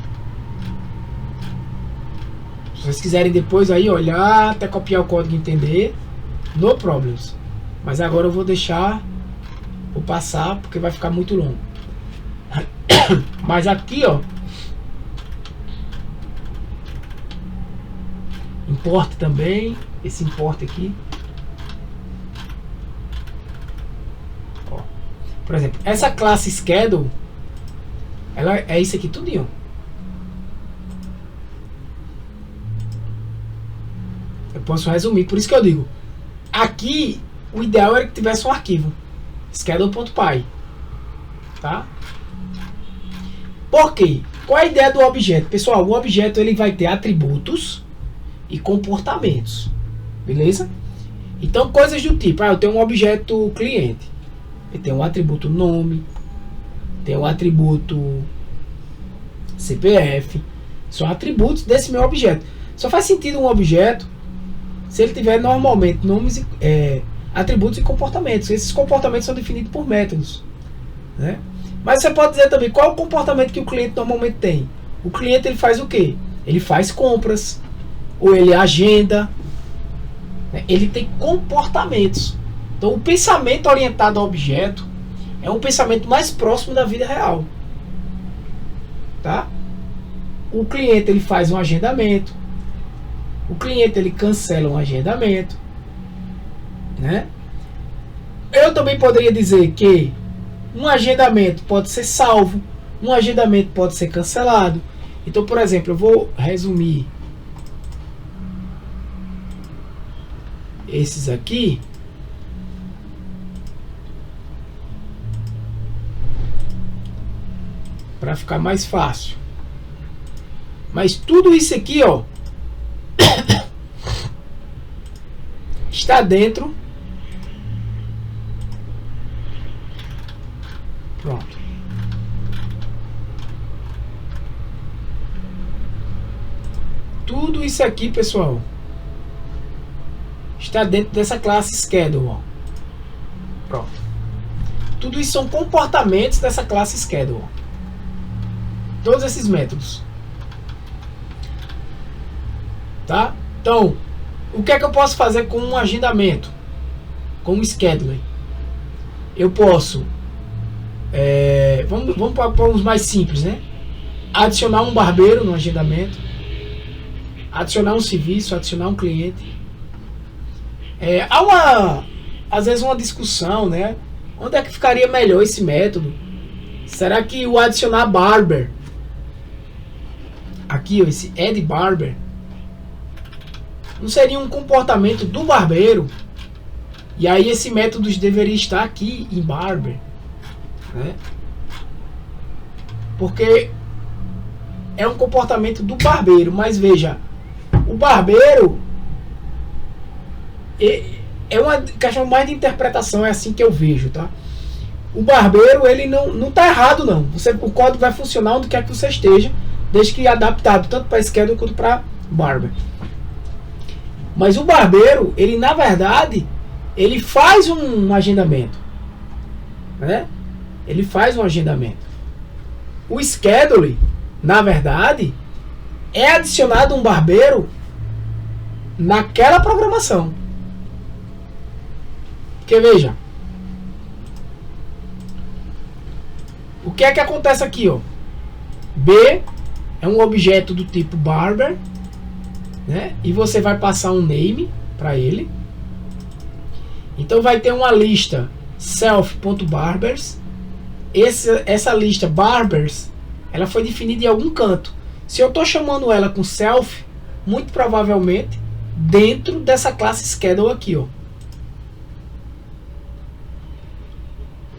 Speaker 1: Se vocês quiserem depois aí olhar, até copiar o código e entender, no problems. Mas agora eu vou passar, porque vai ficar muito longo. Mas aqui, ó, import também, esse import aqui, ó. Por exemplo, essa classe schedule, ela é isso aqui tudinho. Eu posso resumir, por isso que eu digo, aqui o ideal era que tivesse um arquivo schedule.py, tá? Por quê? Qual é a ideia do objeto? Pessoal, o objeto ele vai ter atributos e comportamentos, beleza? Então, coisas do tipo, eu tenho um objeto cliente, ele tem um atributo nome, tem um atributo CPF, são atributos desse meu objeto. Só faz sentido um objeto se ele tiver normalmente nomes, atributos e comportamentos. Esses comportamentos são definidos por métodos, né? Mas você pode dizer também qual é o comportamento que o cliente normalmente tem. O cliente ele faz o quê? Ele faz compras, ou ele agenda, né? Ele tem comportamentos. Então o pensamento orientado a objeto é um pensamento mais próximo da vida real, tá? O cliente ele faz um agendamento, o cliente ele cancela um agendamento, né? Eu também poderia dizer que um agendamento pode ser salvo, um agendamento pode ser cancelado. Então, por exemplo, eu vou resumir esses aqui. Para ficar mais fácil. Mas tudo isso aqui, ó, está dentro. Pronto. Tudo isso aqui, pessoal, está dentro dessa classe schedule, ó. Pronto. Tudo isso são comportamentos dessa classe schedule. Todos esses métodos. Tá? Então, o que é que eu posso fazer com um agendamento? Com um scheduling? Eu posso... vamos para os mais simples, né? Adicionar um barbeiro no agendamento. Adicionar um serviço, adicionar um cliente. Há às vezes uma discussão, né? Onde é que ficaria melhor esse método? Será que o adicionar barber, aqui ó, esse add barber, não seria um comportamento do barbeiro? E aí esse método deveria estar aqui em barber, né? Porque é um comportamento do barbeiro. Mas veja, o barbeiro é uma questão mais de interpretação, é assim que eu vejo, tá? O barbeiro, ele não tá errado, não. O código vai funcionar onde quer que você esteja, desde que adaptado tanto para schedule quanto para barber. Mas o barbeiro, ele na verdade, ele faz um agendamento, né? Ele faz um agendamento. O schedule, na verdade, é adicionado um barbeiro naquela programação. Porque veja, o que é que acontece aqui, ó? B é um objeto do tipo barber, né? E você vai passar um name para ele. Então vai ter uma lista self.barbers. Essa lista barbers, ela foi definida em algum canto. Se eu estou chamando ela com self, muito provavelmente dentro dessa classe schedule aqui, ó.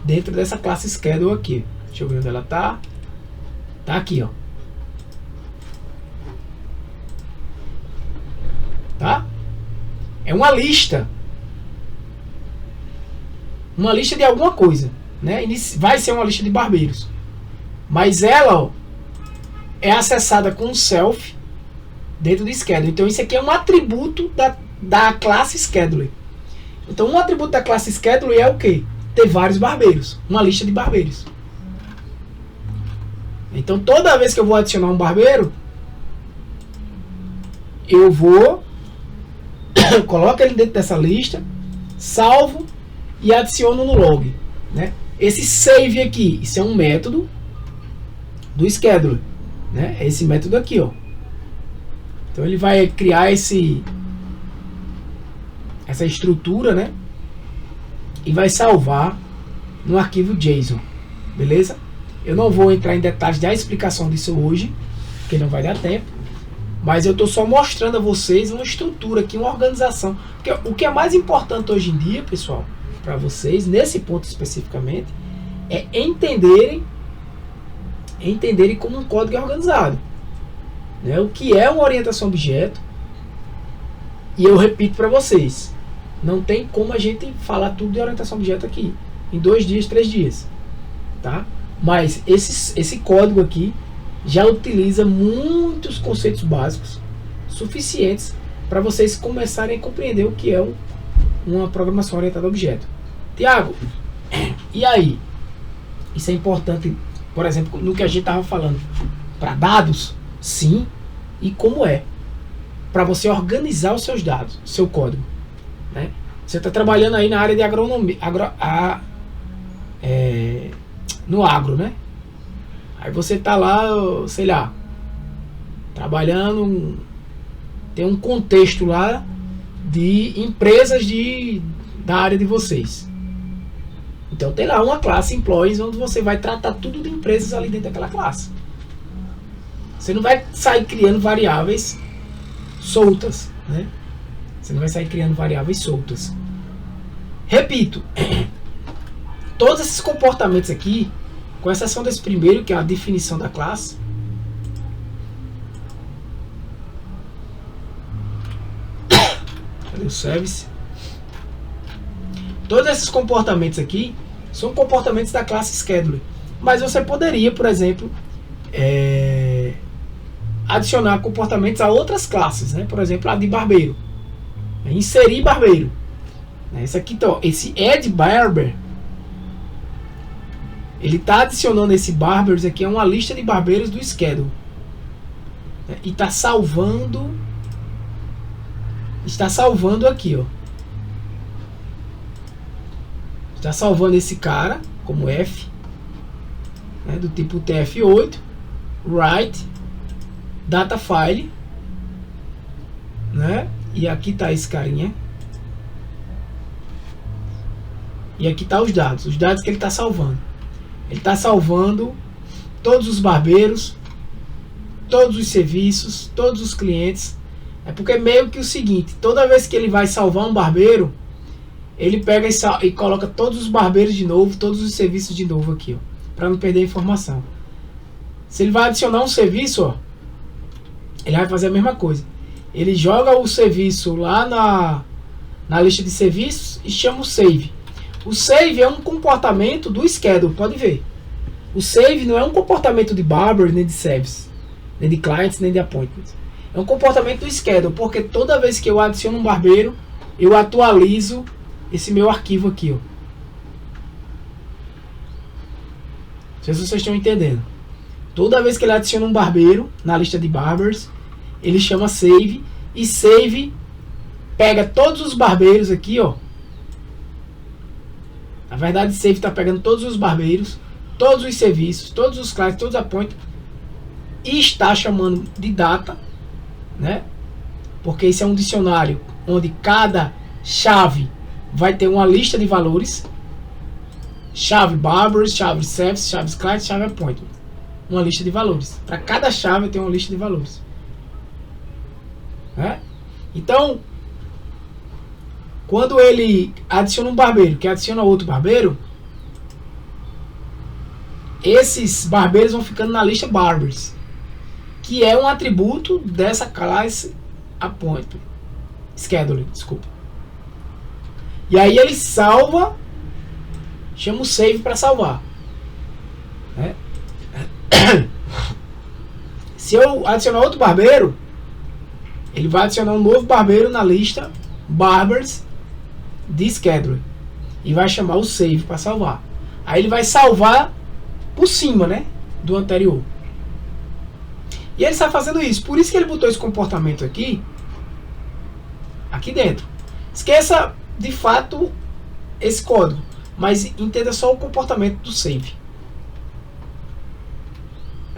Speaker 1: Dentro dessa classe schedule aqui. Deixa eu ver onde ela tá. Tá aqui, ó. Tá? É uma lista. Uma lista de alguma coisa, né? Vai ser uma lista de barbeiros. Mas ela, ó, é acessada com o self dentro do schedule. Então isso aqui é um atributo da classe schedule. Então um atributo da classe schedule é o quê? Ter vários barbeiros. Uma lista de barbeiros. Então toda vez que eu vou adicionar um barbeiro, eu vou coloco ele dentro dessa lista, salvo e adiciono no log, né? Esse save aqui, isso é um método do schedule, né? É esse método aqui, ó. Então ele vai criar essa estrutura, né? E vai salvar no arquivo JSON, beleza? Eu não vou entrar em detalhes da explicação disso hoje, porque não vai dar tempo. Mas eu estou só mostrando a vocês uma estrutura aqui, uma organização. Porque o que é mais importante hoje em dia, pessoal, para vocês, nesse ponto especificamente, é entenderem como um código é organizado, né? O que é uma orientação a objeto. E eu repito para vocês, não tem como a gente falar tudo de orientação a objeto aqui em 2 dias, 3 dias, tá? Mas esse código aqui já utiliza muitos conceitos básicos suficientes para vocês começarem a compreender o que é uma programação orientada a objeto. Tiago, e aí? Isso é importante, por exemplo, no que a gente estava falando, para dados, sim, e como é? Para você organizar os seus dados, o seu código, né? Você está trabalhando aí na área de agronomia, no agro, né? Aí você tá lá, sei lá, trabalhando, tem um contexto lá de empresas de da área de vocês. Então tem lá uma classe Employees, onde você vai tratar tudo de empresas ali dentro daquela classe. Você não vai sair criando variáveis soltas, né? Você não vai sair criando variáveis soltas. Repito, todos esses comportamentos aqui, com exceção desse primeiro, que é a definição da classe, cadê o service? Todos esses comportamentos aqui são comportamentos da classe Scheduler. Mas você poderia, por exemplo, adicionar comportamentos a outras classes, né? Por exemplo, a de barbeiro. Inserir barbeiro. Esse aqui, então, esse add barber, ele está adicionando esse barbers aqui a uma lista de barbeiros do schedule. E está salvando. Está salvando aqui, ó. Está salvando esse cara como F, né, do tipo TF8, write, data file, né? E aqui está esse carinha. E aqui tá os dados que ele está salvando. Ele está salvando todos os barbeiros, todos os serviços, todos os clientes. É porque meio que o seguinte, toda vez que ele vai salvar um barbeiro, ele pega e coloca todos os barbeiros de novo, todos os serviços de novo aqui, ó, para não perder a informação. Se ele vai adicionar um serviço, ó, ele vai fazer a mesma coisa. Ele joga o serviço lá na lista de serviços e chama o save. O save é um comportamento do schedule, pode ver. O save não é um comportamento de barber, nem de service, nem de clients, nem de appointments. É um comportamento do schedule, porque toda vez que eu adiciono um barbeiro, eu atualizo esse meu arquivo aqui, ó. Não sei se vocês estão entendendo. Toda vez que ele adiciona um barbeiro na lista de barbers, ele chama save, e save pega todos os barbeiros aqui, ó. Na verdade, save está pegando todos os barbeiros, todos os serviços, todos os clients, todos os appointments, e está chamando de data, né? Porque esse é um dicionário onde cada chave vai ter uma lista de valores. Chave barbers, chave service, chave client, chave appointment. Uma lista de valores. Para cada chave tem uma lista de valores. Né? Então, quando ele adiciona um barbeiro, que adiciona outro barbeiro, esses barbeiros vão ficando na lista barbers, que é um atributo dessa classe appointment. Scheduling, desculpa. E aí ele salva, chama o save para salvar, né? Se eu adicionar outro barbeiro, ele vai adicionar um novo barbeiro na lista barbers de schedule e vai chamar o save para salvar. Aí ele vai salvar por cima, né, do anterior. E ele está fazendo isso. Por isso que ele botou esse comportamento aqui dentro. Esqueça de fato esse código, mas entenda só o comportamento do save.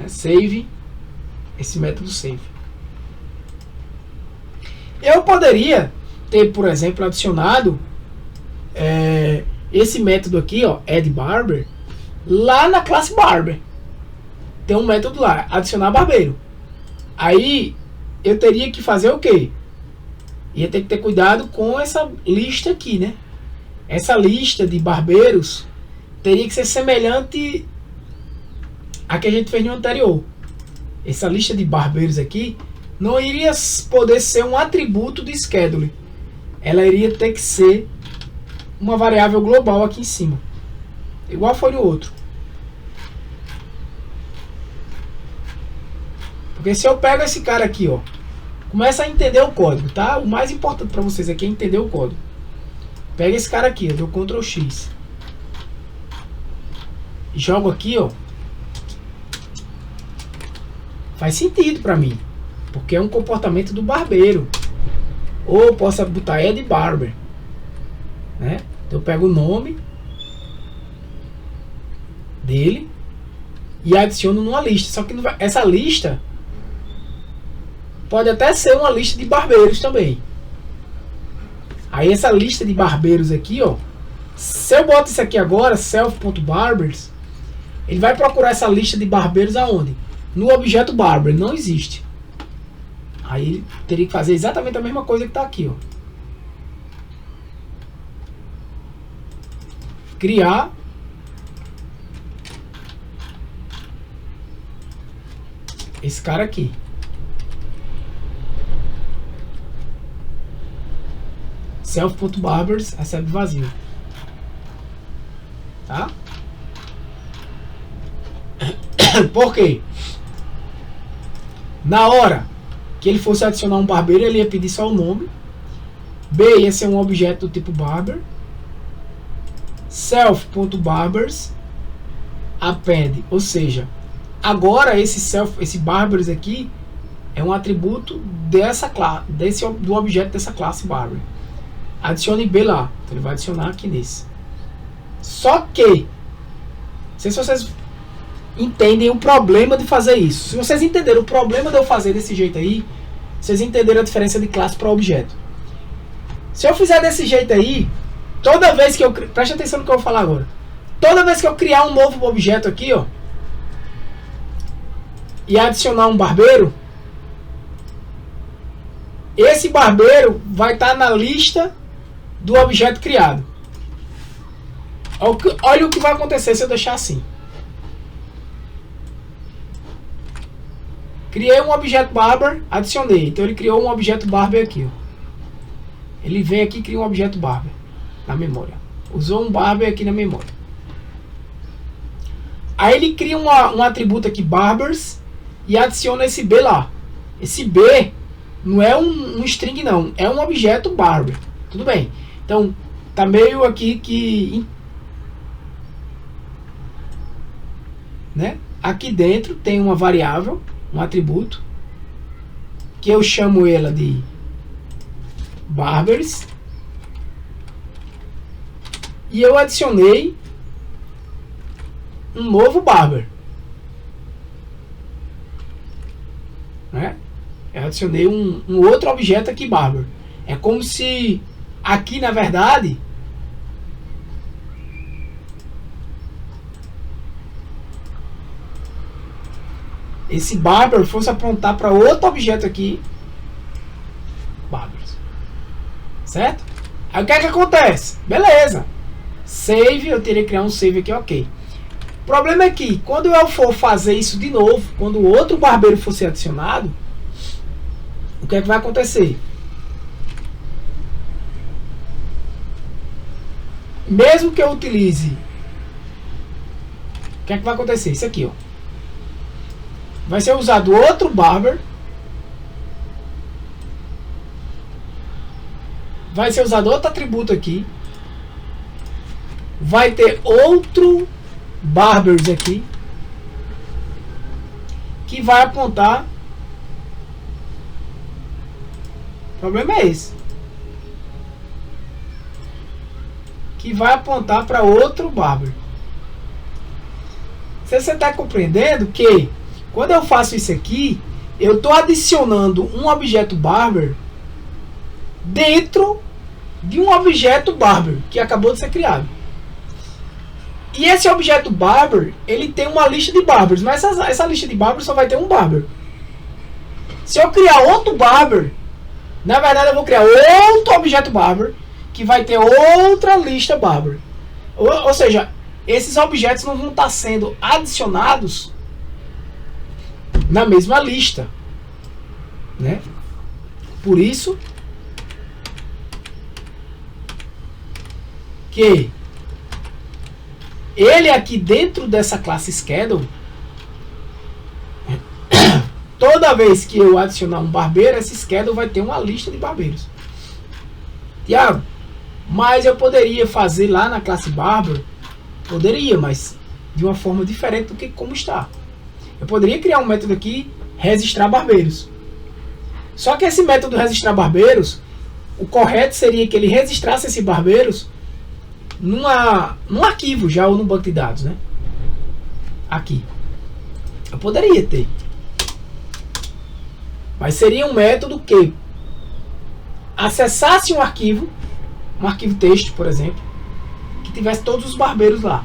Speaker 1: Save, esse método save. Eu poderia ter, por exemplo, adicionado esse método aqui, ó, add barber, lá na classe barber. Tem um método lá, adicionar barbeiro. Aí eu teria que fazer o quê? Ia ter que ter cuidado com essa lista aqui, né? Essa lista de barbeiros teria que ser semelhante a que a gente fez no anterior. Essa lista de barbeiros aqui não iria poder ser um atributo do schedule. Ela iria ter que ser uma variável global aqui em cima, igual foi no outro. Porque se eu pego esse cara aqui, ó, começa a entender o código, tá? O mais importante para vocês aqui é entender o código. Pega esse cara aqui, eu dou Ctrl X, jogo aqui, ó. Faz sentido para mim, porque é um comportamento do barbeiro. Ou eu posso botar add barber, né? Então eu pego o nome dele e adiciono numa lista. Só que essa lista pode até ser uma lista de barbeiros também. Aí essa lista de barbeiros aqui, ó, se eu boto isso aqui agora, self.barbers, ele vai procurar essa lista de barbeiros aonde? No objeto barber, não existe. Aí ele teria que fazer exatamente a mesma coisa que está aqui, ó. Criar esse cara aqui. Self.barbers recebe vazio. Tá? Por quê? Na hora que ele fosse adicionar um barbeiro, ele ia pedir só o nome. B ia ser um objeto do tipo barber. Self.barbers append, ou seja, agora esse barbers aqui é um atributo dessa classe, do objeto dessa classe barber. Adicione B lá, então ele vai adicionar aqui nesse. Só que, não sei se vocês entendem o problema de fazer isso. Se vocês entenderam o problema de eu fazer desse jeito aí, vocês entenderam a diferença de classe para objeto. Se eu fizer desse jeito aí, toda vez que eu... Preste atenção no que eu vou falar agora. Toda vez que eu criar um novo objeto aqui, ó, e adicionar um barbeiro, esse barbeiro vai estar na lista do objeto criado. Olha o que vai acontecer se eu deixar assim. Criei um objeto barber, adicionei. Então ele criou um objeto barber aqui, ó. Ele vem aqui e cria um objeto barber na memória. Usou um barber aqui na memória. Aí ele cria um atributo aqui, barbers, e adiciona esse B lá. Esse B não é um string não, é um objeto barber. Tudo bem. Então tá meio aqui que, né? Aqui dentro tem uma variável, um atributo, que eu chamo ela de barbers, e eu adicionei um novo barber, né? Eu adicionei um outro objeto aqui, barber. É como se aqui, na verdade, esse barber fosse apontar para outro objeto aqui, barbers, certo? Aí o que é que acontece? Beleza, save, eu teria que criar um save aqui, ok. O problema é que quando eu for fazer isso de novo, quando o outro barbeiro for ser adicionado, o que é que vai acontecer? Mesmo que eu utilize, o que é que vai acontecer? Isso aqui, ó. Vai ser usado outro barber, vai ser usado outro atributo aqui, vai ter outro barbers aqui, que vai apontar. O problema é esse, que vai apontar para outro barber. Você está compreendendo que quando eu faço isso aqui, eu estou adicionando um objeto barber dentro de um objeto barber que acabou de ser criado. E esse objeto barber, ele tem uma lista de barbers, mas essa lista de barbers só vai ter um barber. Se eu criar outro barber, na verdade eu vou criar outro objeto barber que vai ter outra lista barber. Ou seja, esses objetos não vão estar sendo adicionados na mesma lista, né? Por isso que ele aqui dentro dessa classe schedule, toda vez que eu adicionar um barbeiro, esse schedule vai ter uma lista de barbeiros. Tiago, mas eu poderia fazer lá na classe barber? Poderia, mas de uma forma diferente do que como está. Eu poderia criar um método aqui, registrar barbeiros. Só que esse método registrar barbeiros, o correto seria que ele registrasse esses barbeiros num arquivo já, ou no banco de dados, né? Aqui. Eu poderia ter. Mas seria um método que acessasse um arquivo um arquivo texto, por exemplo, que tivesse todos os barbeiros lá.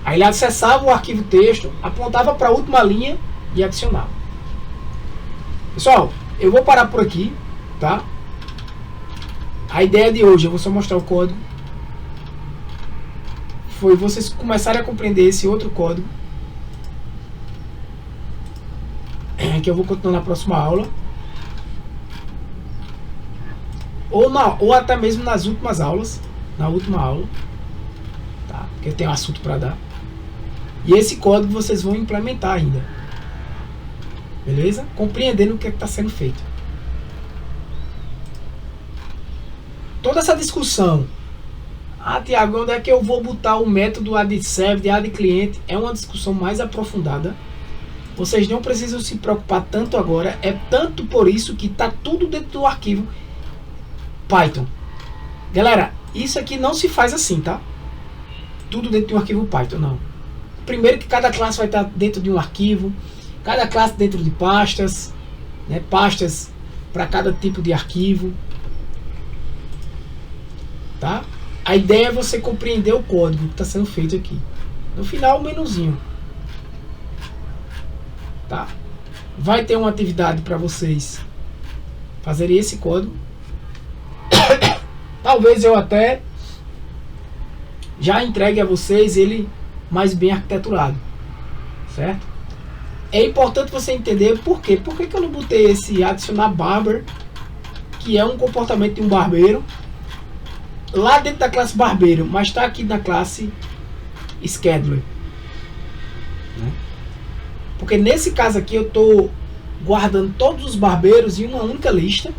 Speaker 1: Aí ele acessava o arquivo texto, apontava para a última linha e adicionava. Pessoal, eu vou parar por aqui, tá? A ideia de hoje, eu vou só mostrar o código, foi vocês começarem a compreender esse outro código, que eu vou continuar na próxima aula, ou até mesmo nas últimas aulas, na última aula, tá? Porque eu tenho assunto para dar. E esse código vocês vão implementar ainda, beleza? Compreendendo o que está sendo feito. Toda essa discussão, Tiago, onde é que eu vou botar o método add-server, add-cliente, é uma discussão mais aprofundada. Vocês não precisam se preocupar tanto agora, é tanto por isso que está tudo dentro do arquivo Python. Galera, isso aqui não se faz assim, tá? Tudo dentro de um arquivo Python, não. Primeiro que cada classe vai estar dentro de um arquivo, cada classe dentro de pastas, né? Pastas para cada tipo de arquivo, tá? A ideia é você compreender o código que está sendo feito aqui. No final, o menuzinho, tá? Vai ter uma atividade para vocês fazerem esse código. Talvez eu até já entregue a vocês ele mais bem arquiteturado, certo? É importante você entender por quê. Por que eu não botei esse adicionar barber, que é um comportamento de um barbeiro, lá dentro da classe barbeiro, mas está aqui na classe scheduler, né? Porque nesse caso aqui eu estou guardando todos os barbeiros em uma única lista,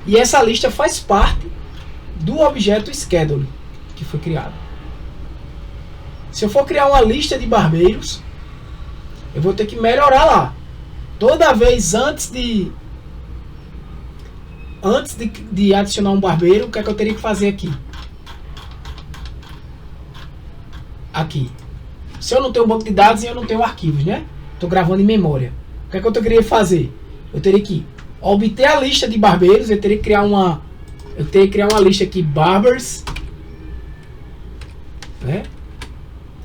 Speaker 1: e essa lista faz parte do objeto schedule que foi criado. Se eu for criar uma lista de barbeiros, eu vou ter que melhorar lá. Toda vez antes de adicionar um barbeiro, o que é que eu teria que fazer aqui? Aqui. Se eu não tenho um banco de dados e eu não tenho arquivos, né? Estou gravando em memória. O que é que eu teria que fazer? Eu teria que obter a lista de barbeiros, eu teria que criar uma lista aqui, barbers, né?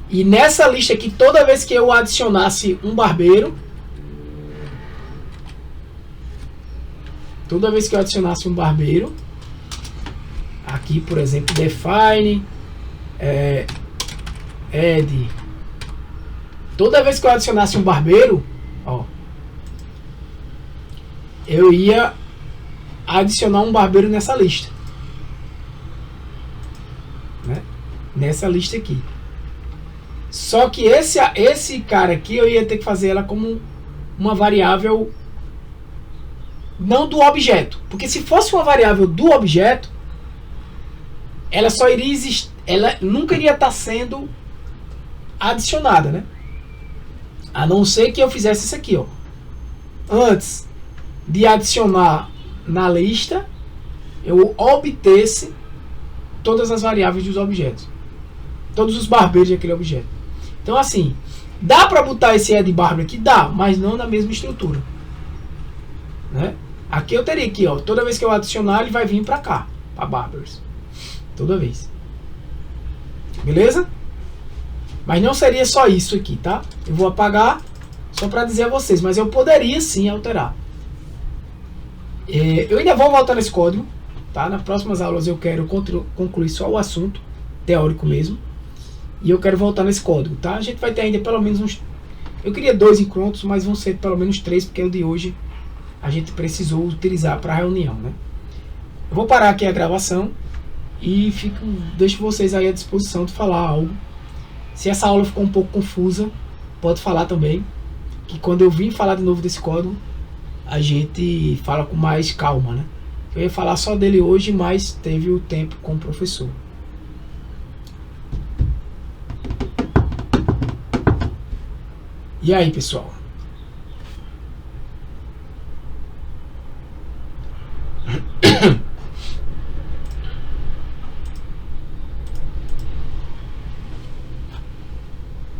Speaker 1: E nessa lista aqui, toda vez que eu adicionasse um barbeiro, aqui, por exemplo, define, add, toda vez que eu adicionasse um barbeiro, ó, eu ia adicionar um barbeiro nessa lista, né? Nessa lista aqui. Só que esse cara aqui eu ia ter que fazer ela como uma variável não do objeto, porque se fosse uma variável do objeto, ela só iria existir, ela nunca iria estar sendo adicionada, né? A não ser que eu fizesse isso aqui, ó. Antes de adicionar na lista, eu obtesse todas as variáveis dos objetos, todos os barbeiros daquele objeto. Então assim, dá para botar esse add barber aqui? Dá, mas não na mesma estrutura, né? Aqui eu teria aqui, ó, toda vez que eu adicionar ele vai vir para cá, para barbers, toda vez, beleza? Mas não seria só isso aqui, tá? Eu vou apagar só para dizer a vocês, mas eu poderia sim alterar. Eu ainda vou voltar nesse código, tá? Nas próximas aulas eu quero concluir só o assunto teórico mesmo, e eu quero voltar nesse código, tá? A gente vai ter ainda pelo menos uns... Eu queria 2 encontros, mas vão ser pelo menos 3, porque o de hoje a gente precisou utilizar para a reunião, né? Eu vou parar aqui a gravação e deixo vocês aí à disposição de falar algo. Se essa aula ficou um pouco confusa, pode falar também, que quando eu vim falar de novo desse código, a gente fala com mais calma, né? Eu ia falar só dele hoje, mas teve o tempo com o professor. E aí, pessoal?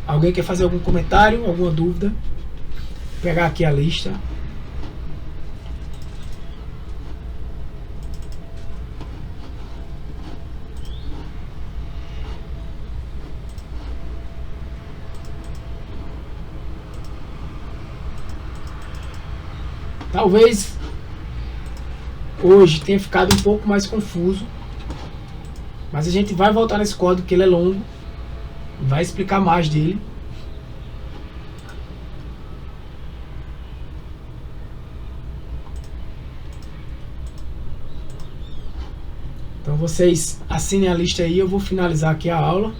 Speaker 1: Alguém quer fazer algum comentário, alguma dúvida? Vou pegar aqui a lista. Talvez hoje tenha ficado um pouco mais confuso, mas a gente vai voltar nesse código que ele é longo, vai explicar mais dele. Então vocês assinem a lista aí, eu vou finalizar aqui a aula.